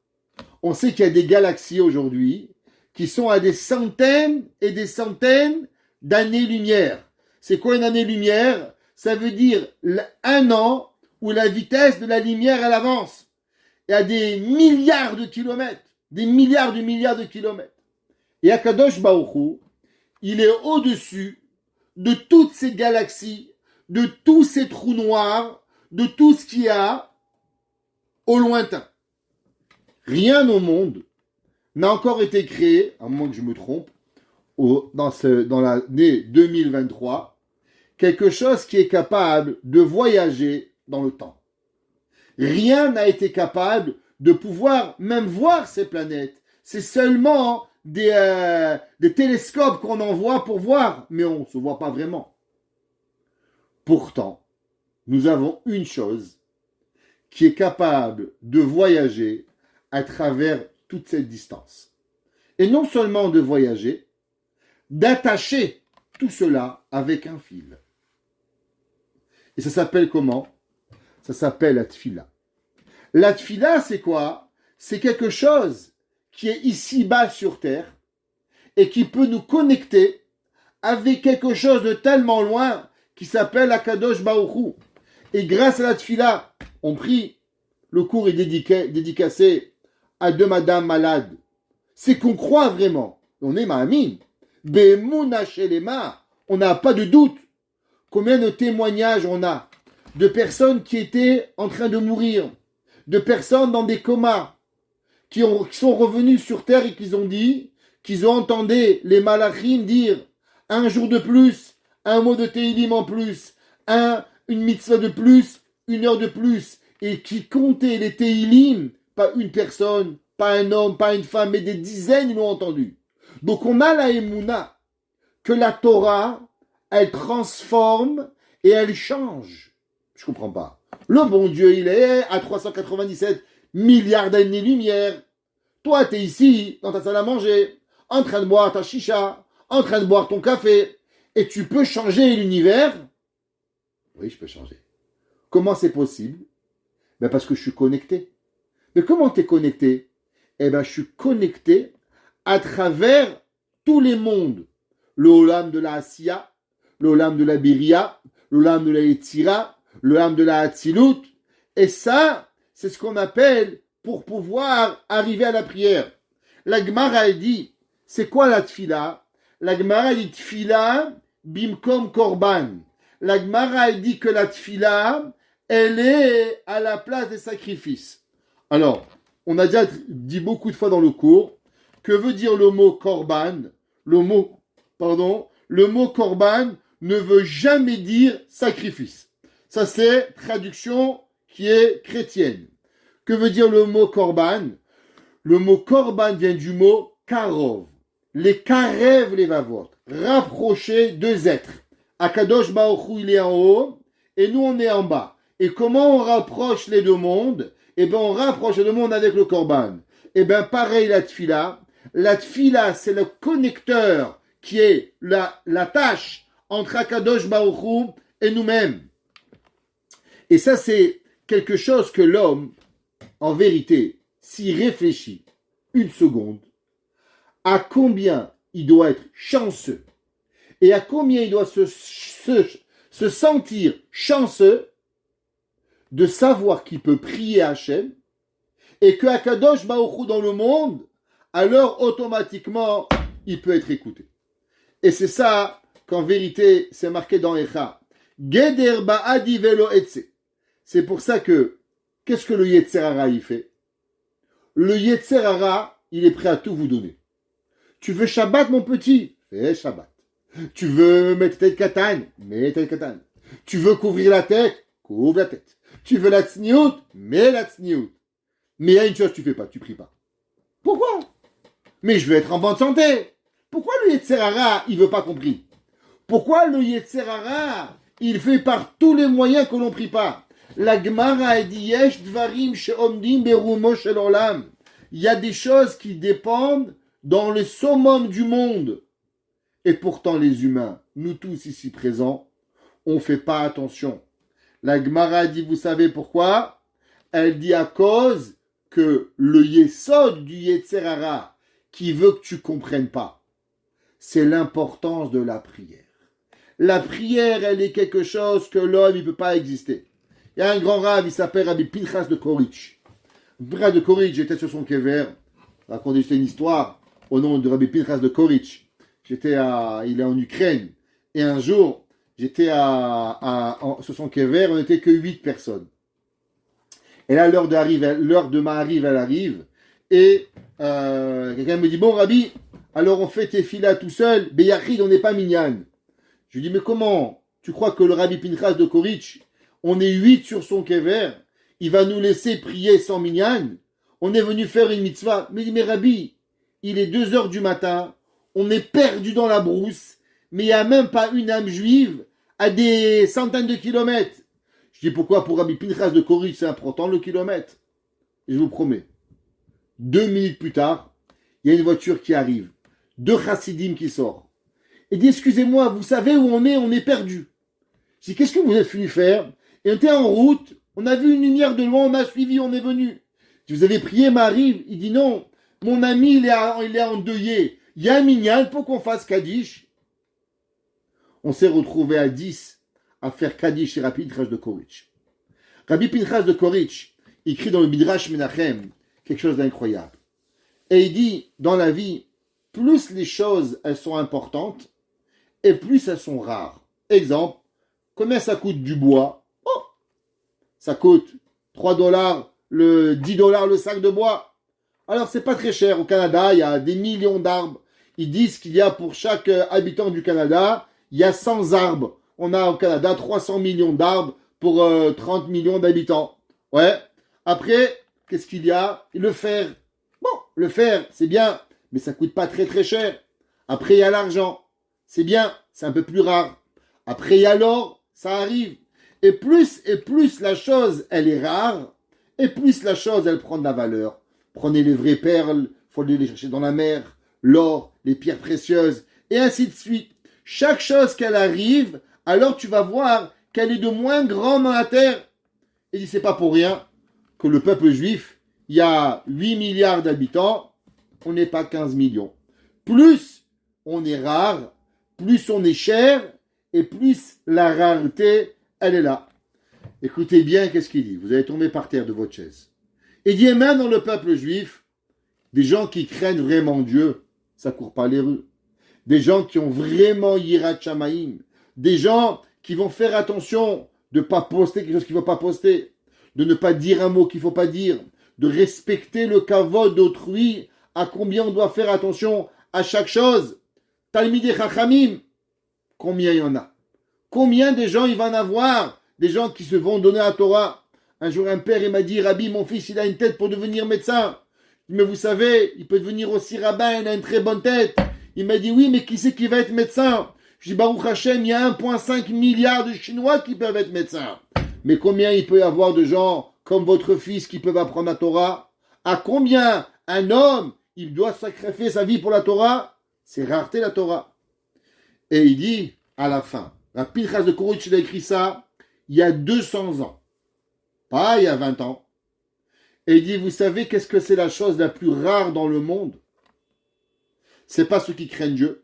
On sait qu'il y a des galaxies aujourd'hui qui sont à des centaines et des centaines d'années-lumière. C'est quoi une année-lumière? Ça veut dire un an où la vitesse de la lumière, elle avance. Et à des milliards de kilomètres. Des milliards de kilomètres. Et Akadosh Baruch Hu, il est au-dessus de toutes ces galaxies, de tous ces trous noirs, de tout ce qu'il y a au lointain. Rien au monde n'a encore été créé, à moins que je me trompe, dans l'année 2023, quelque chose qui est capable de voyager dans le temps. Rien n'a été capable de pouvoir même voir ces planètes. C'est seulement des télescopes qu'on envoie pour voir, mais on ne se voit pas vraiment. Pourtant, nous avons une chose qui est capable de voyager à travers toute cette distance. Et non seulement de voyager, d'attacher tout cela avec un fil. Et ça s'appelle comment? Ça s'appelle la tfila. La tfila, c'est quoi? C'est quelque chose qui est ici-bas sur terre et qui peut nous connecter avec quelque chose de tellement loin qui s'appelle Akadosh Baruch Hu. Et grâce à la tfila, on prie. Le cours est dédicacé à deux madames malades. C'est qu'on croit vraiment. On est ma'amin. Be'emuna shelema. On n'a pas de doute. Combien de témoignages on a de personnes qui étaient en train de mourir, de personnes dans des comas, qui sont revenus sur terre et qui ont dit, qu'ils ont entendu les malachim dire un jour de plus, un mot de Teilim en plus, une mitzvah de plus, une heure de plus, et qui comptaient les Teilim, pas une personne, pas un homme, pas une femme, mais des dizaines ils l'ont entendu. Donc on a la émouna que la Torah, elle transforme et elle change. Je comprends pas. Le bon Dieu, il est à 397 milliards d'années-lumière. Toi, tu es ici, dans ta salle à manger, en train de boire ta chicha, en train de boire ton café, et tu peux changer l'univers? Oui, je peux changer. Comment c'est possible? Ben parce que je suis connecté. Mais comment tu es connecté? Eh bien, je suis connecté à travers tous les mondes. Le Olam de la Asiya, le Olam de la Biria, le Olam de la Yetzira, le Olam de la Hatzilut. Et ça, c'est ce qu'on appelle pour pouvoir arriver à la prière. La Gemara dit, c'est quoi la tfila? La Gemara dit tfila bimkom korban. La Gemara dit que la tfila, elle est à la place des sacrifices. Alors, on a déjà dit beaucoup de fois dans le cours, que veut dire le mot korban? Le mot korban ne veut jamais dire sacrifice. Ça, c'est traduction qui est chrétienne. Que veut dire le mot korban? Le mot korban vient du mot karov. Les karev les vavot. Rapprocher deux êtres. Akadosh Baruch Hu, il est en haut et nous on est en bas. Et comment on rapproche les deux mondes? Eh bien, on rapproche les deux mondes avec le korban. Eh bien, pareil la tfila. La tfila, c'est le connecteur qui est la tâche entre Akadosh Baruch Hu et nous-mêmes. Et ça, c'est quelque chose que l'homme, en vérité, s'y réfléchit une seconde, à combien il doit être chanceux et à combien il doit se sentir chanceux de savoir qu'il peut prier Hachem et que Akadosh Baruch Hu dans le monde, alors automatiquement, il peut être écouté. Et c'est ça qu'en vérité, c'est marqué dans Echa. Geder ba'adi velo etse. C'est pour ça que, qu'est-ce que le Yetzer Hara il fait? Le Yetzer Hara, il est prêt à tout vous donner. Tu veux Shabbat, mon petit? Fais Shabbat. Tu veux mettre tête katane? Mets tête katane. Tu veux couvrir la tête? Couvre la tête. Tu veux la tsniout? Mets la tsniout. Mais il y a une chose que tu fais pas, tu pries pas. Pourquoi? Mais je veux être en bonne santé. Pourquoi le Yetzer Hara, il veut pas qu'on prie? Pourquoi le Yetzer Hara, il fait par tous les moyens que l'on prie pas? La Gemara dit Yesh dvarim she'omdim berumo shel olam. Il y a des choses qui dépendent dans le summum du monde. Et pourtant, les humains, nous tous ici présents, on ne fait pas attention. La Gemara dit, vous savez pourquoi? Elle dit à cause que le Yesod du Yetzer Hara, qui veut que tu comprennes pas, c'est l'importance de la prière. La prière, elle est quelque chose que l'homme, il ne peut pas exister. Il y a un grand rave, il s'appelle Rabbi Pinchas de Koritch. Pinchas de Koritch, j'étais sur son kever, raconter une histoire au nom de Rabbi Pinchas de Koritch. Il est en Ukraine. Et un jour, j'étais sur son kever, on n'était que 8 personnes. Et là, l'heure de Ma'ariv, elle arrive. Et quelqu'un me dit, bon Rabbi, alors on fait tes filas tout seul, Beyachid, on n'est pas minyan. Je lui dis, mais comment? Tu crois que le Rabbi Pinchas de Koritch, on est 8 sur son kever, il va nous laisser prier sans minyan? On est venu faire une mitzvah. Mais il dit, mais Rabbi, il est 2h du matin, on est perdu dans la brousse, mais il n'y a même pas une âme juive à des centaines de kilomètres. Je dis, pourquoi pour Rabbi Pinchas de Koritch, c'est important le kilomètre? Et je vous promets, 2 minutes plus tard, il y a une voiture qui arrive, 2 chassidim qui sortent. Et dit, excusez-moi, vous savez où on est perdu. Je dis, qu'est-ce que vous êtes venu faire? Et on était en route, on a vu une lumière de loin, on a suivi, on est venu. Je dis, vous avez prié Ma'ariv? Il dit, non, mon ami, il est endeuillé. Il y a un minyan pour qu'on fasse Kaddish. On s'est retrouvé à 10 à faire Kaddish chez Rabbi Pinchas de Koritch. Rabbi Pinchas de Koritch écrit dans le Midrash Menachem quelque chose d'incroyable. Et il dit, dans la vie, plus les choses, elles sont importantes, et plus elles sont rares. Exemple, combien ça coûte du bois? Oh, ça coûte 3 dollars, 10 dollars le sac de bois. Alors, c'est pas très cher. Au Canada, il y a des millions d'arbres. Ils disent qu'il y a pour chaque habitant du Canada, il y a 100 arbres. On a au Canada 300 millions d'arbres pour 30 millions d'habitants. Ouais. Après, qu'est-ce qu'il y a? Le fer. Bon, le fer, c'est bien, mais ça coûte pas très très cher. Après, il y a l'argent. C'est bien, c'est un peu plus rare. Après, et alors, ça arrive. Et plus la chose, elle est rare, et plus la chose, elle prend de la valeur. Prenez les vraies perles, il faut aller les chercher dans la mer, l'or, les pierres précieuses, et ainsi de suite. Chaque chose qu'elle arrive, alors tu vas voir qu'elle est de moins grand dans la terre. Et dit, c'est pas pour rien que le peuple juif, il y a 8 milliards d'habitants, on n'est pas 15 millions. Plus on est rare, plus on est cher, et plus la rareté, elle est là. Écoutez bien, qu'est-ce qu'il dit? Vous allez tomber par terre de votre chaise. Il dit, et même dans le peuple juif, des gens qui craignent vraiment Dieu, ça court pas les rues. Des gens qui ont vraiment Yirat Shamaïm. Des gens qui vont faire attention de ne pas poster quelque chose qu'il ne faut pas poster, de ne pas dire un mot qu'il ne faut pas dire, de respecter le kavod d'autrui, à combien on doit faire attention à chaque chose. Talmidei Chachamim, combien il y en a? Combien de gens il va en avoir? Des gens qui se vont donner à la Torah. Un jour, un père, il m'a dit, Rabbi, mon fils, il a une tête pour devenir médecin. Mais vous savez, il peut devenir aussi rabbin, il a une très bonne tête. Il m'a dit, oui, mais qui c'est qui va être médecin? Je dis, Baruch Hashem, il y a 1,5 milliard de Chinois qui peuvent être médecins. Mais combien il peut y avoir de gens comme votre fils qui peuvent apprendre la Torah? À combien un homme, il doit sacrifier sa vie pour la Torah? C'est rareté la Torah. Et il dit, à la fin, la Pinchas de Kourich, il a écrit ça il y a 200 ans. Pas il y a 20 ans. Et il dit, vous savez qu'est-ce que c'est la chose la plus rare dans le monde? C'est pas ceux qui craignent Dieu.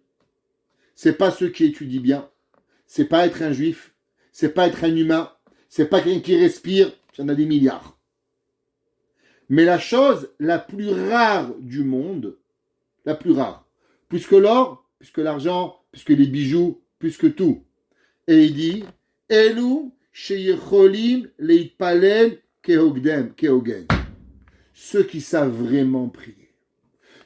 C'est pas ceux qui étudient bien. C'est pas être un juif. C'est pas être un humain. C'est pas quelqu'un qui respire. Il y en a des milliards. Mais la chose la plus rare du monde, la plus rare, plus que l'or, plus que l'argent, plus que les bijoux, plus que tout. Et il dit, Elou sheyecholim leitpalel keogen. Ceux qui savent vraiment prier.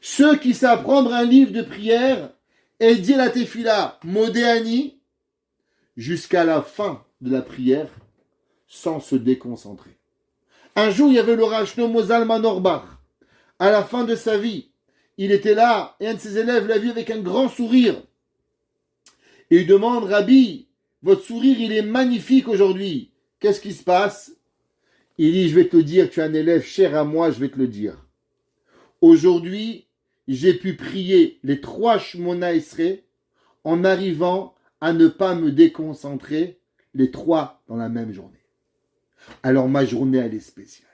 Ceux qui savent prendre un livre de prière et dire la tefila, modéani, jusqu'à la fin de la prière, sans se déconcentrer. Un jour, il y avait le Rav Shlomo Zalman Auerbach. À la fin de sa vie, il était là, et un de ses élèves l'a vu avec un grand sourire. Et il demande, Rabbi, votre sourire, il est magnifique aujourd'hui. Qu'est-ce qui se passe? Il dit, je vais te le dire, tu es un élève cher à moi, je vais te le dire. Aujourd'hui, j'ai pu prier les 3 Shmona Esrei en arrivant à ne pas me déconcentrer les 3 dans la même journée. Alors ma journée, elle est spéciale.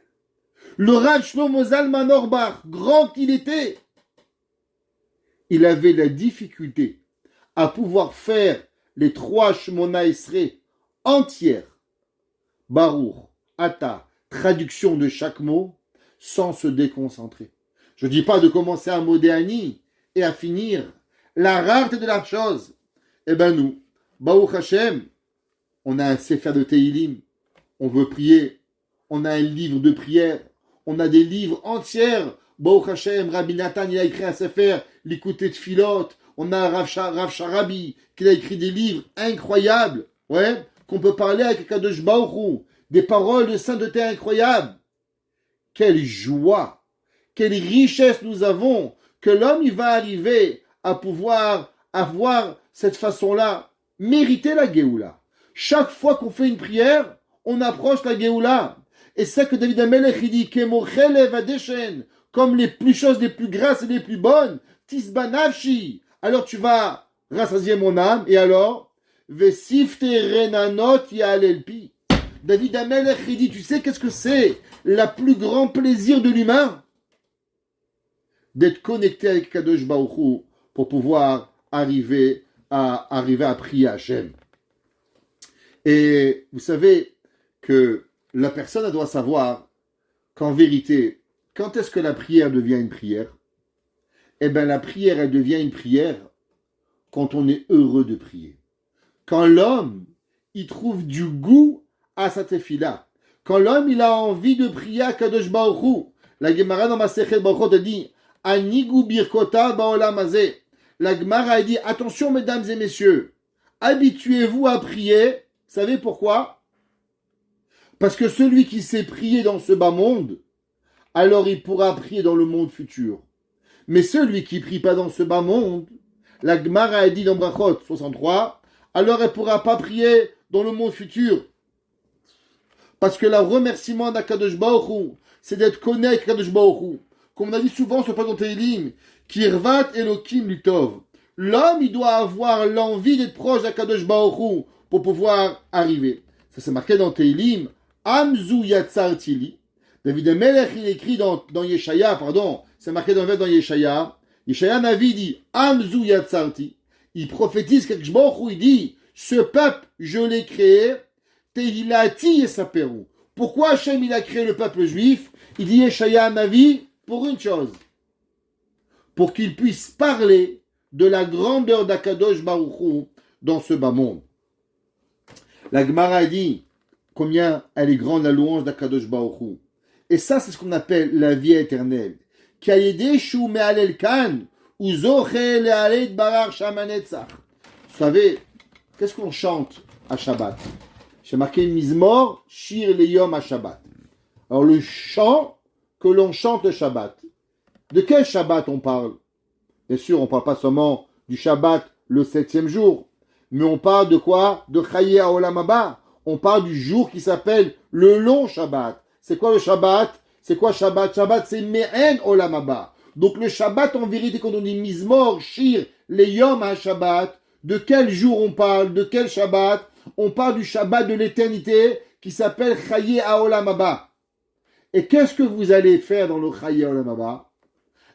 Le Rav Shlomo Zalman Auerbach, grand qu'il était, il avait la difficulté à pouvoir faire les 3 Shmona Esrei entières, Baruch, Ata, traduction de chaque mot, sans se déconcentrer. Je ne dis pas de commencer à modéani et à finir. La rareté de la chose. Eh bien nous, Baruch Hashem, on a un sefer de Teilim, on veut prier, on a un livre de prière, on a des livres entiers. Baruch Hashem, Rabbi Nathan, il a écrit un sefer, l'écouter de Philot, on a Rav Sharabi, qui a écrit des livres incroyables, ouais, qu'on peut parler avec Kadosh Baruch Hu, des paroles de sainteté incroyables. Quelle joie! Quelle richesse nous avons, que l'homme il va arriver à pouvoir avoir cette façon-là, mériter la Géoula. Chaque fois qu'on fait une prière, on approche la Géoula. Et c'est que David Amelech il dit comme les plus choses les plus grasses et les plus bonnes, tisbanavshi. Alors tu vas rassasier mon âme, et alors vesifte renanot yalelpi. David Amelech il dit, tu sais qu'est-ce que c'est le plus grand plaisir de l'humain? D'être connecté avec Kadosh Baruch Hu pour pouvoir arriver à prier Hachem. Et vous savez que la personne elle doit savoir qu'en vérité, quand est-ce que la prière devient une prière? Eh bien la prière, elle devient une prière quand on est heureux de prier. Quand l'homme, il trouve du goût à sa tefila. Quand l'homme, il a envie de prier à Kadosh Baruch Hu. La Gemara dans Masechet Brachot dit Anigu birkota baolam hazeh. La Gemara a dit, attention mesdames et messieurs, habituez-vous à prier. Savez pourquoi? Parce que celui qui sait prier dans ce bas monde, alors il pourra prier dans le monde futur. Mais celui qui prie pas dans ce bas monde, la Gemara a dit dans Brachot 63, alors elle ne pourra pas prier dans le monde futur. Parce que le remerciement d'Akadosh Baruch Hu, c'est d'être connecté avec Akadosh Baruch Hu. Comme on a dit souvent sur le Teilim, Kirvat Elokim Litov. L'homme, il doit avoir l'envie d'être proche d'Akadosh Baruch Hu pour pouvoir arriver. Ça c'est marqué dans Teilim, Amzu Yatzar Tili. David Melech, il écrit dans Yeshaya, c'est marqué dans Yeshaya. Yeshaya Navi dit, Amzu Yatzarti. Il prophétise quelque chose où il dit, ce peuple, je l'ai créé, Tehilati et Saperu. Pourquoi Hachem il a créé le peuple juif? Il dit Yeshaya Navi pour une chose. Pour qu'il puisse parler de la grandeur d'Akadosh Baruch Hu dans ce bas monde. La Gemara dit combien elle est grande la louange d'Akadosh Baruch Hu. Et ça, c'est ce qu'on appelle la vie éternelle. Vous savez, qu'est-ce qu'on chante à Shabbat? J'ai marqué Mizmor, Shir Leyom à Shabbat. Alors le chant que l'on chante le Shabbat. De quel Shabbat on parle? Bien sûr, on ne parle pas seulement du Shabbat le 7e jour, mais on parle de quoi? De Chaye Haolam Haba. On parle du jour qui s'appelle le long Shabbat. C'est quoi le Shabbat? C'est quoi Shabbat? Shabbat, c'est Me'en Olam Haba. Donc le Shabbat, en vérité, quand on dit Mizmor, Shir, Leyom à Shabbat, de quel jour on parle? De quel Shabbat? On parle du Shabbat de l'éternité qui s'appelle Chaye Haolam Haba. Et qu'est-ce que vous allez faire dans le Chaye Haolam Haba?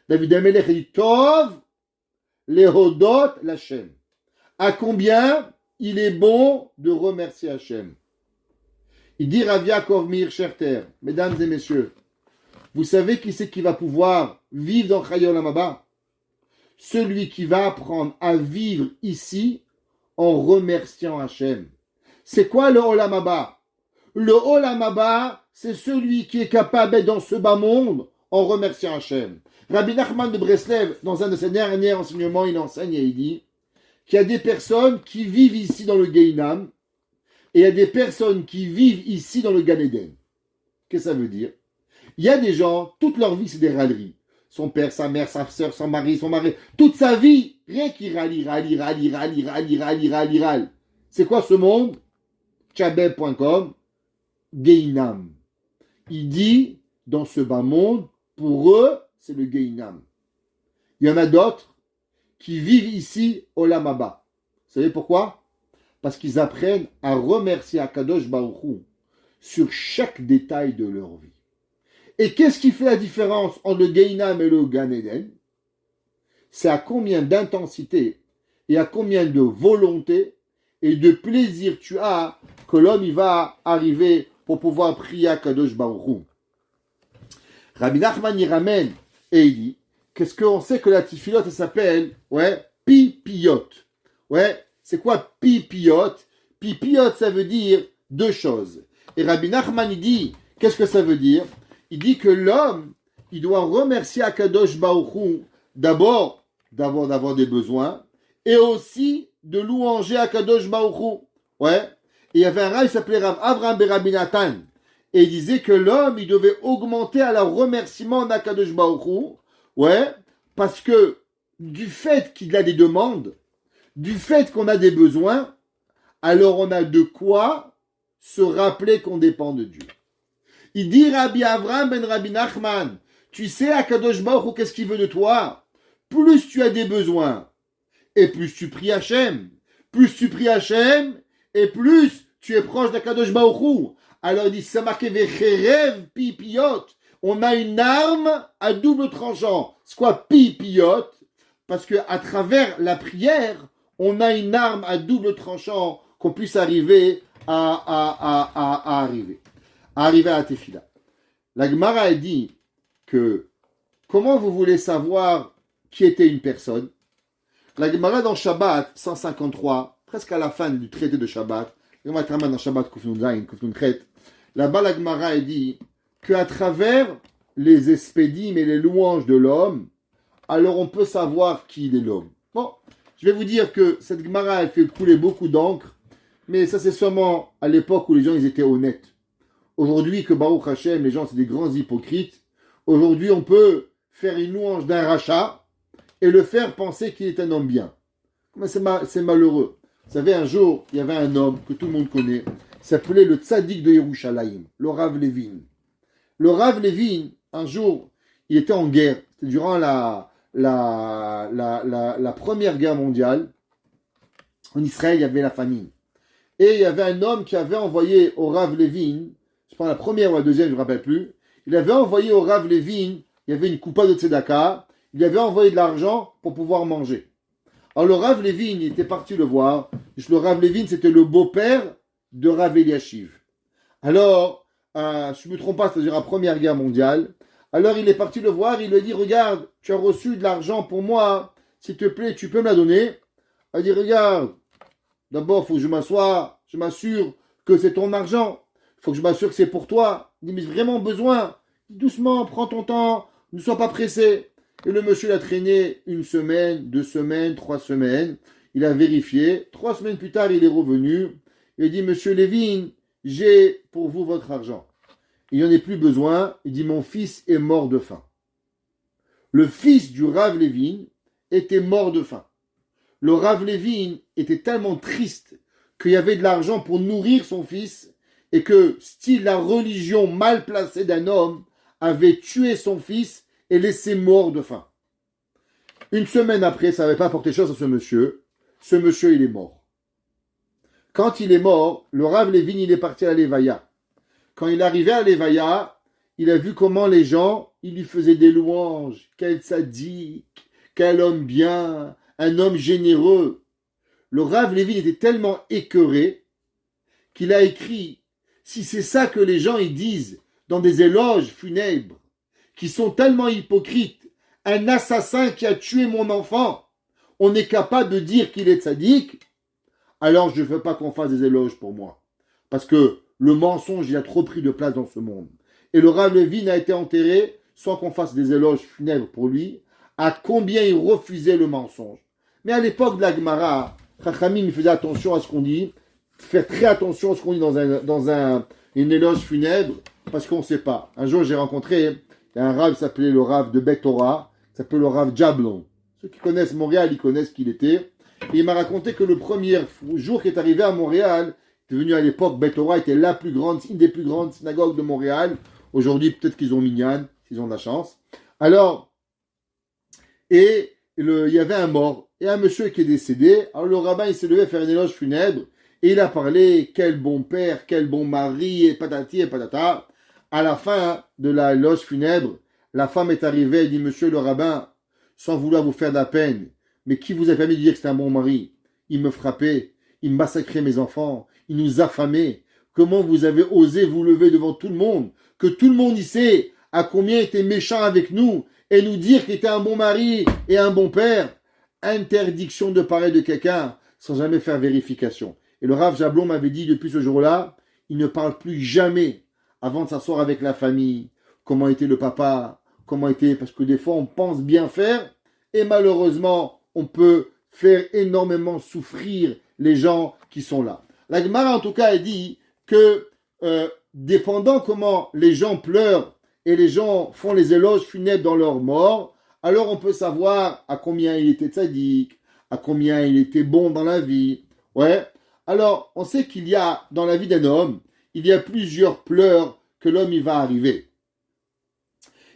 David Amelech dit Tov, Lehodot, l'Hashem. À combien il est bon de remercier Hachem? Il dit Rav Yaakov Meir Scherter, mesdames et messieurs, vous savez qui c'est qui va pouvoir vivre dans Chaye Haolam Haba? Celui qui va apprendre à vivre ici en remerciant Hachem. C'est quoi le Olam Haba? Le Olam Haba, c'est celui qui est capable d'être dans ce bas monde en remerciant Hachem. Rabbi Nachman de Breslev, dans un de ses derniers enseignements, il enseigne et il dit qu'il y a des personnes qui vivent ici dans le Gehinam et il y a des personnes qui vivent ici dans le Gan Eden. Qu'est-ce que ça veut dire? Il y a des gens, toute leur vie, c'est des râleries. Son père, sa mère, sa soeur, son mari, toute sa vie, rien qui râle. C'est quoi ce monde? Chabeb.com, Gehinam. Il dit, dans ce bas monde, pour eux, c'est le Gehinam. Il y en a d'autres qui vivent ici au Olam Haba. Vous savez pourquoi? Parce qu'ils apprennent à remercier Akadosh Baruch Hu sur chaque détail de leur vie. Et qu'est-ce qui fait la différence entre le Gehinam et le Gan Eden? C'est à combien d'intensité et à combien de volonté et de plaisir tu as que l'homme il va arriver pour pouvoir prier à Kadosh Baruch Hu. Rabbi Nachman y ramène et il dit qu'est-ce qu'on sait que la tefilot elle s'appelle pipiyot. C'est quoi pipiyot? Pipiyot ça veut dire deux choses. Et Rabbi Nachman il dit qu'est-ce que ça veut dire? Il dit que l'homme, il doit remercier Akadosh Baruch Hu d'abord d'avoir des besoins et aussi de louanger Akadosh Baruch Hu. Et il y avait un rabbin qui s'appelait Rav Avraham ben Rabbi Nathan et il disait que l'homme, il devait augmenter à la remerciement d'Akadosh Baruch Hu. Parce que du fait qu'il a des demandes, du fait qu'on a des besoins, alors on a de quoi se rappeler qu'on dépend de Dieu. Il dit Rabbi Avraham ben Rabbi Nachman, tu sais Akadosh Baruch Hu qu'est-ce qu'il veut de toi? Plus tu as des besoins et plus tu pries Hachem. Plus tu pries Hachem et plus tu es proche d'Akadosh Baruch Hu. Alors il dit c'est marqué Vecherev pipiyot. On a une arme à double tranchant. C'est quoi pipiyot? Parce que à travers la prière, on a une arme à double tranchant qu'on puisse arriver à arriver à la tefila. La Gemara a dit que comment vous voulez savoir qui était une personne? La Gemara dans Shabbat 153, presque à la fin du traité de Shabbat, la Gemara est dans Shabbat Kufnun Zayin, Kufnun Kret, là-bas la Gemara a dit qu'à travers les espédim et les louanges de l'homme, alors on peut savoir qui est l'homme. Bon, je vais vous dire que cette Gemara elle fait couler beaucoup d'encre, mais ça c'est seulement à l'époque où les gens ils étaient honnêtes. Aujourd'hui, que Baruch Hashem, les gens, c'est des grands hypocrites. Aujourd'hui, on peut faire une louange d'un rachat et le faire penser qu'il est un homme bien. Mais c'est malheureux. Vous savez, un jour, il y avait un homme que tout le monde connaît, il s'appelait le Tzaddik de Yerushalayim, le Rav Levin. Le Rav Levin, un jour, il était en guerre. C'était durant la Première Guerre mondiale. En Israël, il y avait la famine. Et il y avait un homme qui avait envoyé au Rav Levin, je pense la première ou la deuxième, je ne me rappelle plus, il avait envoyé au Rav Levin, il y avait une coupa de tzedaka, il avait envoyé de l'argent pour pouvoir manger. Alors le Rav Levin, il était parti le voir. Le Rav Levin, c'était le beau-père de Rav Eliashiv. Alors, je ne me trompe pas, c'est-à-dire la Première Guerre mondiale. Alors il est parti le voir, il lui a dit, regarde, tu as reçu de l'argent pour moi, s'il te plaît, tu peux me la donner. Il a dit, regarde, d'abord, il faut que je m'assoie, je m'assure que c'est ton argent. Il faut que je m'assure que c'est pour toi. Il dit, mais j'ai vraiment besoin. Doucement, prends ton temps, ne sois pas pressé. Et le monsieur l'a traîné 1 semaine, 2 semaines, 3 semaines. Il a vérifié. 3 semaines plus tard, il est revenu. Il a dit, monsieur Levin, j'ai pour vous votre argent. Il n'en est plus besoin. Il dit, mon fils est mort de faim. Le fils du Rav Levin était mort de faim. Le Rav Levin était tellement triste qu'il y avait de l'argent pour nourrir son fils et que, style la religion mal placée d'un homme, avait tué son fils et laissé mort de faim. 1 semaine après, ça n'avait pas apporté chance à ce monsieur. Ce monsieur, il est mort. Quand il est mort, le Rav Levin, il est parti à l'Evaya. Quand il arrivait à l'Evaya, il a vu comment les gens, ils lui faisaient des louanges. Quel sadique, quel homme bien, un homme généreux. Le Rav Levin était tellement écœuré qu'il a écrit, si c'est ça que les gens ils disent dans des éloges funèbres, qui sont tellement hypocrites, un assassin qui a tué mon enfant, on est capable de dire qu'il est sadique, alors je ne veux pas qu'on fasse des éloges pour moi. Parce que le mensonge, il a trop pris de place dans ce monde. Et le Rav Levin a été enterré sans qu'on fasse des éloges funèbres pour lui, à combien il refusait le mensonge. Mais à l'époque de la Gemara, Chachamim faisait attention à ce qu'on dit, faire très attention à ce qu'on dit dans une éloge funèbre, parce qu'on ne sait pas. Un jour, j'ai rencontré un Rav qui s'appelait le Rav de Betora, qui s'appelait le Rav Jablon. Ceux qui connaissent Montréal, ils connaissent qui il était. Et il m'a raconté que le premier jour qu'il est arrivé à Montréal, devenu à l'époque, Betora était une des plus grandes synagogues de Montréal. Aujourd'hui, peut-être qu'ils ont Minyan, s'ils ont de la chance. Alors, il y avait un mort, et un monsieur qui est décédé. Alors le rabbin, il s'est levé faire une éloge funèbre, et il a parlé, quel bon père, quel bon mari, et patati et patata. À la fin de la loge funèbre, la femme est arrivée et dit, monsieur le rabbin, sans vouloir vous faire de la peine, mais qui vous a permis de dire que c'était un bon mari? Il me frappait, il massacrait mes enfants, il nous affamait. Comment vous avez osé vous lever devant tout le monde, que tout le monde y sait à combien il était méchant avec nous, et nous dire qu'il était un bon mari et un bon père? Interdiction de parler de quelqu'un sans jamais faire vérification. Et le Rav Jablon m'avait dit depuis ce jour-là, il ne parle plus jamais avant de s'asseoir avec la famille, comment était le papa, parce que des fois on pense bien faire, et malheureusement on peut faire énormément souffrir les gens qui sont là. La Gemara en tout cas a dit que dépendant comment les gens pleurent et les gens font les éloges funèbres dans leur mort, alors on peut savoir à combien il était tzaddik, à combien il était bon dans la vie. Ouais. Alors on sait qu'il y a dans la vie d'un homme, il y a plusieurs pleurs que l'homme il va arriver.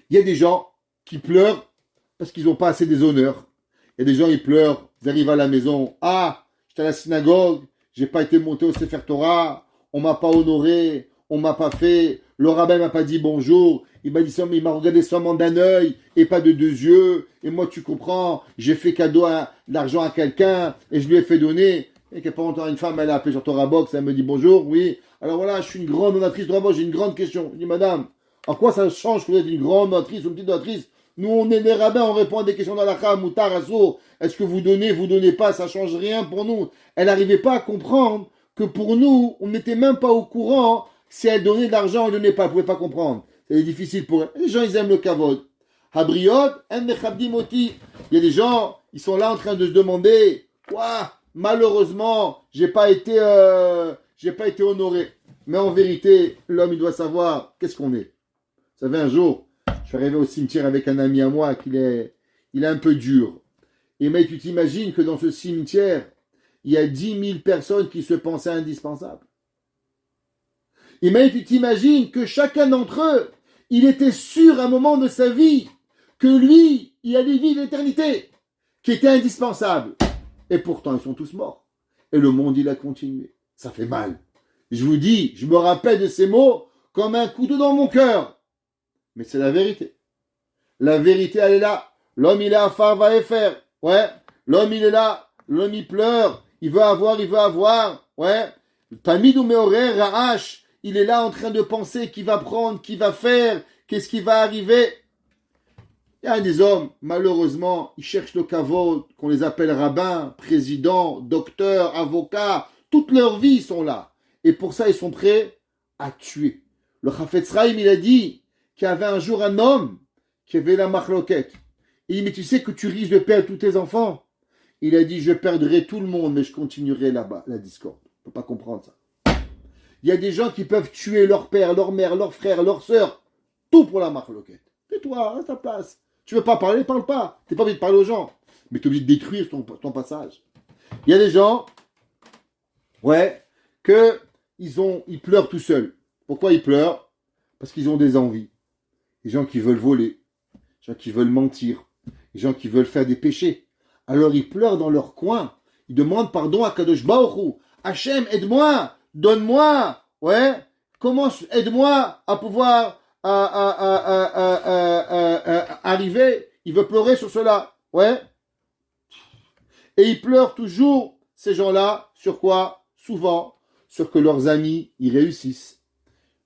Il y a des gens qui pleurent parce qu'ils n'ont pas assez des honneurs. Il y a des gens qui pleurent, ils arrivent à la maison, ah, j'étais à la synagogue, j'ai pas été monté au Sefer Torah, on m'a pas honoré, on m'a pas fait, le rabbin m'a pas dit bonjour, il m'a dit ça, mais il m'a regardé seulement d'un œil et pas de 2 yeux, et moi tu comprends, j'ai fait cadeau d'argent à quelqu'un et je lui ai fait donner. Et qu'il n'y a pas longtemps, une femme, elle a appelé sur Torah Box, elle me dit bonjour, oui. Alors voilà, je suis une grande donatrice de Torah Box, j'ai une grande question. Je dis, madame, en quoi ça change que vous êtes une grande donatrice ou une petite donatrice? Nous, on est des rabbins, on répond à des questions d'Alakha, Moutar, Assour. Est-ce que vous donnez pas, ça change rien pour nous. Elle n'arrivait pas à comprendre que pour nous, on n'était même pas au courant si elle donnait de l'argent ou elle donnait pas. Elle ne pouvait pas comprendre. C'est difficile pour elle. Les gens, ils aiment le kavod. Habriot, en moti. Il y a des gens, ils sont là en train de se demander, quoi? Malheureusement, j'ai pas été honoré. Mais en vérité, l'homme, il doit savoir qu'est-ce qu'on est. Vous savez, un jour, je suis arrivé au cimetière avec un ami à moi il est un peu dur. Et mais tu t'imagines que dans ce cimetière, il y a 10 000 personnes qui se pensaient indispensables. Et mais tu t'imagines que chacun d'entre eux, il était sûr à un moment de sa vie que lui, il allait vivre l'éternité, qui était indispensable. Et pourtant, ils sont tous morts. Et le monde, il a continué. Ça fait mal. Je vous dis, je me rappelle de ces mots comme un couteau dans mon cœur. Mais c'est la vérité. La vérité, elle est là. L'homme, il est à phare, va et faire. Ouais. L'homme, il est là. L'homme, il pleure. Il veut avoir, il veut avoir. Ouais. Tamid meorer ra'ash. Il est là en train de penser qui va prendre, qui va faire, qu'est-ce qui va arriver. Il y a des hommes, malheureusement, ils cherchent le kavod, qu'on les appelle rabbins, présidents, docteurs, avocats. Toute leur vie, ils sont là. Et pour ça, ils sont prêts à tuer. Le Chafetz Chaim, il a dit qu'il y avait un jour un homme qui avait la marloquette. Il dit, mais tu sais que tu risques de perdre tous tes enfants. Il a dit, je perdrai tout le monde, mais je continuerai là-bas, la discorde. On ne peut pas comprendre ça. Il y a des gens qui peuvent tuer leur père, leur mère, leur frère, leur soeur. Tout pour la marloquette. Tais-toi, reste à ta place. Tu veux pas parler, parle pas. Tu n'es pas obligé de parler aux gens. Mais tu es obligé de détruire ton passage. Il y a des gens, ouais, ils pleurent tout seuls. Pourquoi ils pleurent? Parce qu'ils ont des envies. Des gens qui veulent voler. Des gens qui veulent mentir. Des gens qui veulent faire des péchés. Alors ils pleurent dans leur coin. Ils demandent pardon à Kadosh Baruch Hu. Hachem, aide-moi. Donne-moi, ouais, aide-moi à pouvoir arriver. Il veut pleurer sur cela, ouais. Et ils pleurent toujours, ces gens-là, sur quoi? Souvent, sur que leurs amis, ils réussissent.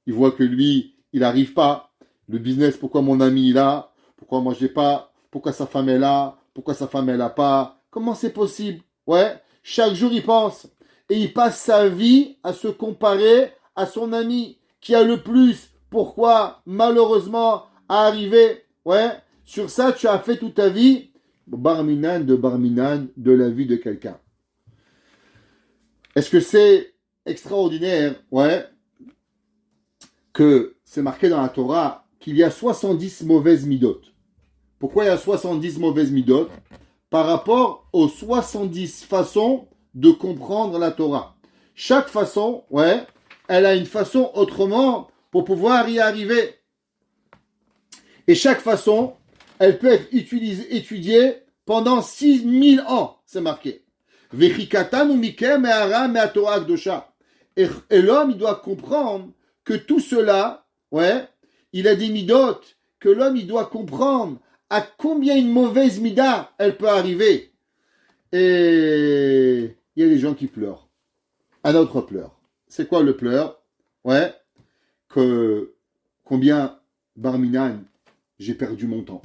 Ils voient que lui, il n'arrive pas. Le business, pourquoi mon ami il a? Pourquoi moi j'ai pas? Pourquoi sa femme est là? Pourquoi sa femme elle a pas? Comment c'est possible? Ouais, chaque jour il pense. Et il passe sa vie à se comparer à son ami qui a le plus. Pourquoi, malheureusement, à arriver, ouais, sur ça, tu as fait toute ta vie, barminan de la vie de quelqu'un. Est-ce que c'est extraordinaire, ouais, que c'est marqué dans la Torah qu'il y a 70 mauvaises midotes. Pourquoi il y a 70 mauvaises midotes? Par rapport aux 70 façons de comprendre la Torah. Chaque façon, ouais, elle a une façon autrement pour pouvoir y arriver. Et chaque façon, elle peut être étudiée pendant 6000 ans, c'est marqué. Et l'homme, il doit comprendre que tout cela, ouais, il a des midotes, que l'homme, il doit comprendre à combien une mauvaise mida, elle peut arriver. Et il y a des gens qui pleurent. Un autre pleure. C'est quoi le pleur? Ouais, que combien, Barminan, j'ai perdu mon temps.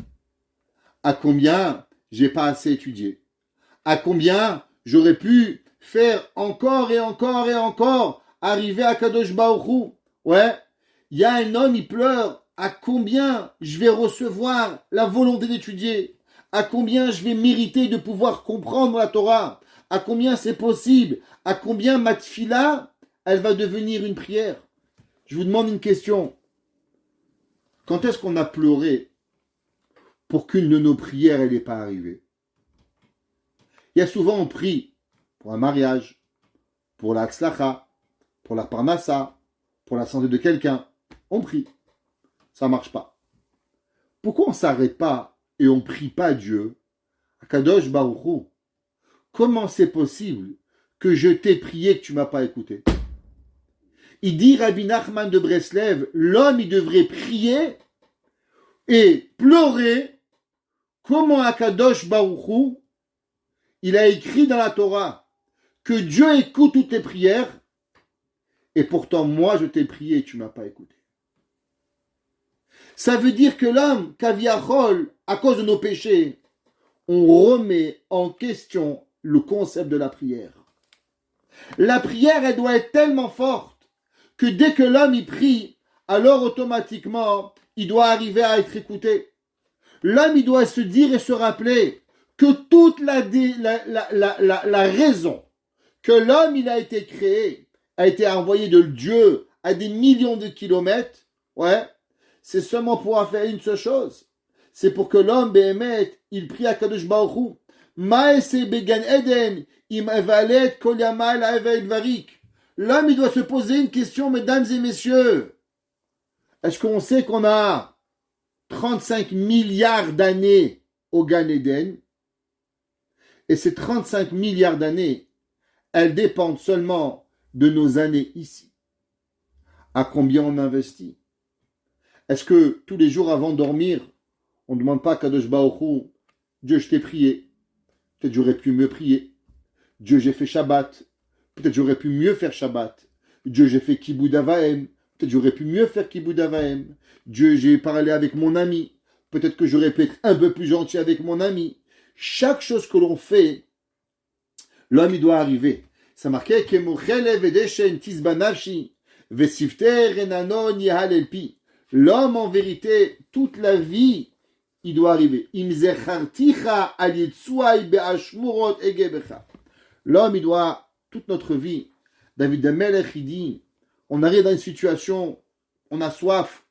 À combien j'ai pas assez étudié. À combien j'aurais pu faire encore et encore et encore, arriver à Kadosh Baruch Hu. Ouais, il y a un homme, il pleure. À combien je vais recevoir la volonté d'étudier? À combien je vais mériter de pouvoir comprendre la Torah? À combien c'est possible? À combien ma tfila, elle va devenir une prière? Je vous demande une question. Quand est-ce qu'on a pleuré pour qu'une de nos prières, elle n'est pas arrivée? Il y a souvent on prie pour un mariage, pour la tzlacha, pour la parnassa, pour la santé de quelqu'un. On prie. Ça ne marche pas. Pourquoi on ne s'arrête pas et on ne prie pas Dieu? Kadosh Baruch Hu, comment c'est possible que je t'ai prié que tu ne m'as pas écouté? Il dit Rabbi Nachman de Breslev, l'homme il devrait prier et pleurer comment Akadosh Baruch Hu, il a écrit dans la Torah que Dieu écoute toutes tes prières et pourtant moi je t'ai prié et tu ne m'as pas écouté. Ça veut dire que l'homme, Kaviachol, à cause de nos péchés, on remet en question le concept de la prière. La prière, elle doit être tellement forte que dès que l'homme y prie, alors automatiquement, il doit arriver à être écouté. L'homme, il doit se dire et se rappeler que toute la raison que l'homme, il a été créé, a été envoyé de Dieu à des millions de kilomètres, ouais, c'est seulement pour faire une seule chose. C'est pour que l'homme, Béhémet, il prie à Kadosh Baruch Hu. Maese began Eden, im evalet kol yamal havel varik. L'homme, il doit se poser une question, mesdames et messieurs. Est-ce qu'on sait qu'on a 35 milliards d'années au Gan Eden? Et ces 35 milliards d'années, elles dépendent seulement de nos années ici. À combien on investit? Est-ce que tous les jours avant de dormir, on ne demande pas à Kadosh Baruch Hu, Dieu, je t'ai prié, peut-être j'aurais pu mieux prier. Dieu, j'ai fait Shabbat, peut-être j'aurais pu mieux faire Shabbat. Dieu, j'ai fait Kibud Avaim, peut-être j'aurais pu mieux faire Kibud Avaim. Dieu, j'ai parlé avec mon ami, peut-être que j'aurais pu être un peu plus gentil avec mon ami. Chaque chose que l'on fait, l'homme, il doit arriver. Ça marquait l'homme, en vérité, toute la vie, il doit arriver. L'homme, il doit, toute notre vie, David Amelech, il dit, on arrive dans une situation, on a soif,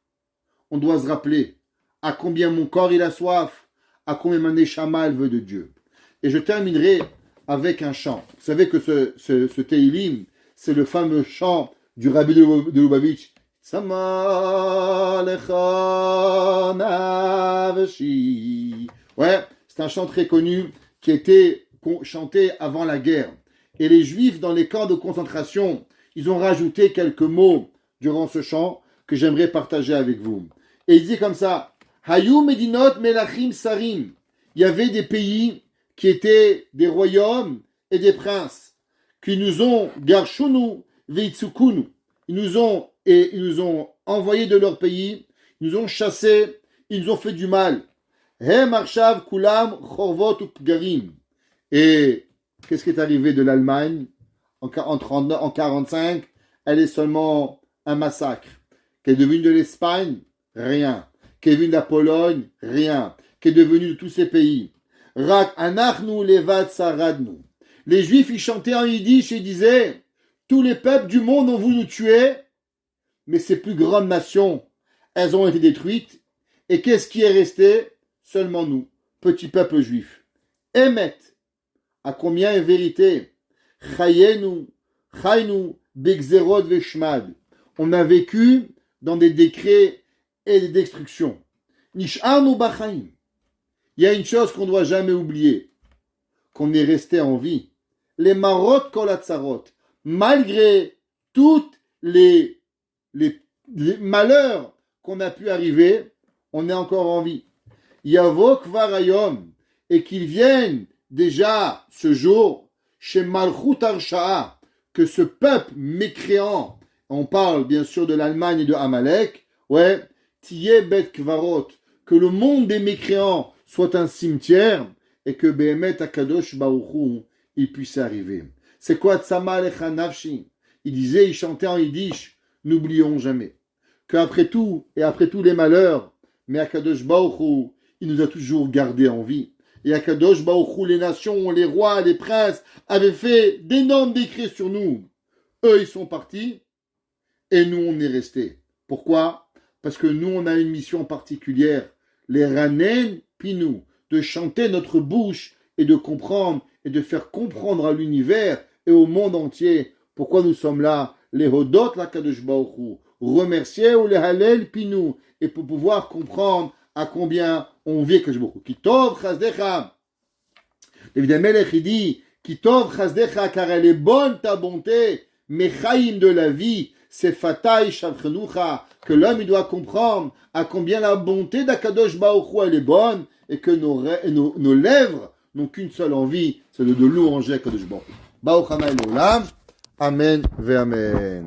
on doit se rappeler à combien mon corps il a soif, à combien ma neshama elle veut de Dieu. Et je terminerai avec un chant. Vous savez que ce Teilim, c'est le fameux chant du Rabbi de Lubavitch. Sama lecha nafshi. Ouais, c'est un chant très connu qui était chanté avant la guerre. Et les Juifs, dans les camps de concentration, ils ont rajouté quelques mots durant ce chant que j'aimerais partager avec vous. Et il dit comme ça, Hayu medinot melachim sarim. Il y avait des pays qui étaient des royaumes et des princes, qui nous ont garshunu veitsukunu. Ils nous ont envoyés de leur pays, ils nous ont chassés, ils nous ont fait du mal. Hem arshav kulam chorvot upgarim. Et qu'est-ce qui est arrivé de l'Allemagne en 45? Elle est seulement un massacre. Qu'est devenue de l'Espagne? Rien. Qu'est devenue de la Pologne? Rien. Qu'est devenue de tous ces pays? Rak anachnu levad saradnu. Les Juifs, ils chantaient en yiddish et ils disaient, tous les peuples du monde ont voulu nous tuer, mais ces plus grandes nations, elles ont été détruites. Et qu'est-ce qui est resté? Seulement nous, petits peuples juifs. Emet, à combien est vérité? Chayenu, begzerot veshmad. On a vécu dans des décrets et des destructions. Nish'arnu b'chaim. Il y a une chose qu'on ne doit jamais oublier, qu'on est resté en vie. Les marot kol hatzarot. Malgré tous les malheurs qu'on a pu arriver, on est encore en vie. Yavok varayom, et qu'ils viennent déjà ce jour chez Malchut Arsha'a, que ce peuple mécréant, on parle bien sûr de l'Allemagne et de Amalek, ouais, Tiye Bet Kvarot, que le monde des mécréants soit un cimetière et que Behemet Akadosh Baruch Hu, il puisse arriver. C'est quoi Tsama Lecha Nafshi? Il disait, il chantait en yiddish, n'oublions jamais qu'après tout, et après tous les malheurs, mais Akadosh Baruch Hu, il nous a toujours gardés en vie. Et Akadosh Baruch Hu, les nations, les rois, les princes, avaient fait d'énormes décrets sur nous. Eux, ils sont partis, et nous, on est restés. Pourquoi? Parce que nous, on a une mission particulière, les Ranen Pinou, de chanter notre bouche et de comprendre et de faire comprendre à l'univers et au monde entier pourquoi nous sommes là, les Hodot la Kadosh Baruch Hu, remercier ou les Halel Pinou, et pour pouvoir comprendre à combien on vit Kadosh Baruch Hu. Kitov Chazdecha. Évidemment, il dit Kitov Chazdecha, car elle est bonne ta bonté, Mechaim de la vie, c'est Fatai Shavchenucha, que l'homme il doit comprendre à combien la bonté d'Akadosh Baruch Hu elle est bonne, et que nos lèvres n'ont qu'une seule envie, c'est de louanger Akadosh Baruch Hu. Baruch Hanai L'Olam. Amen ve Amen.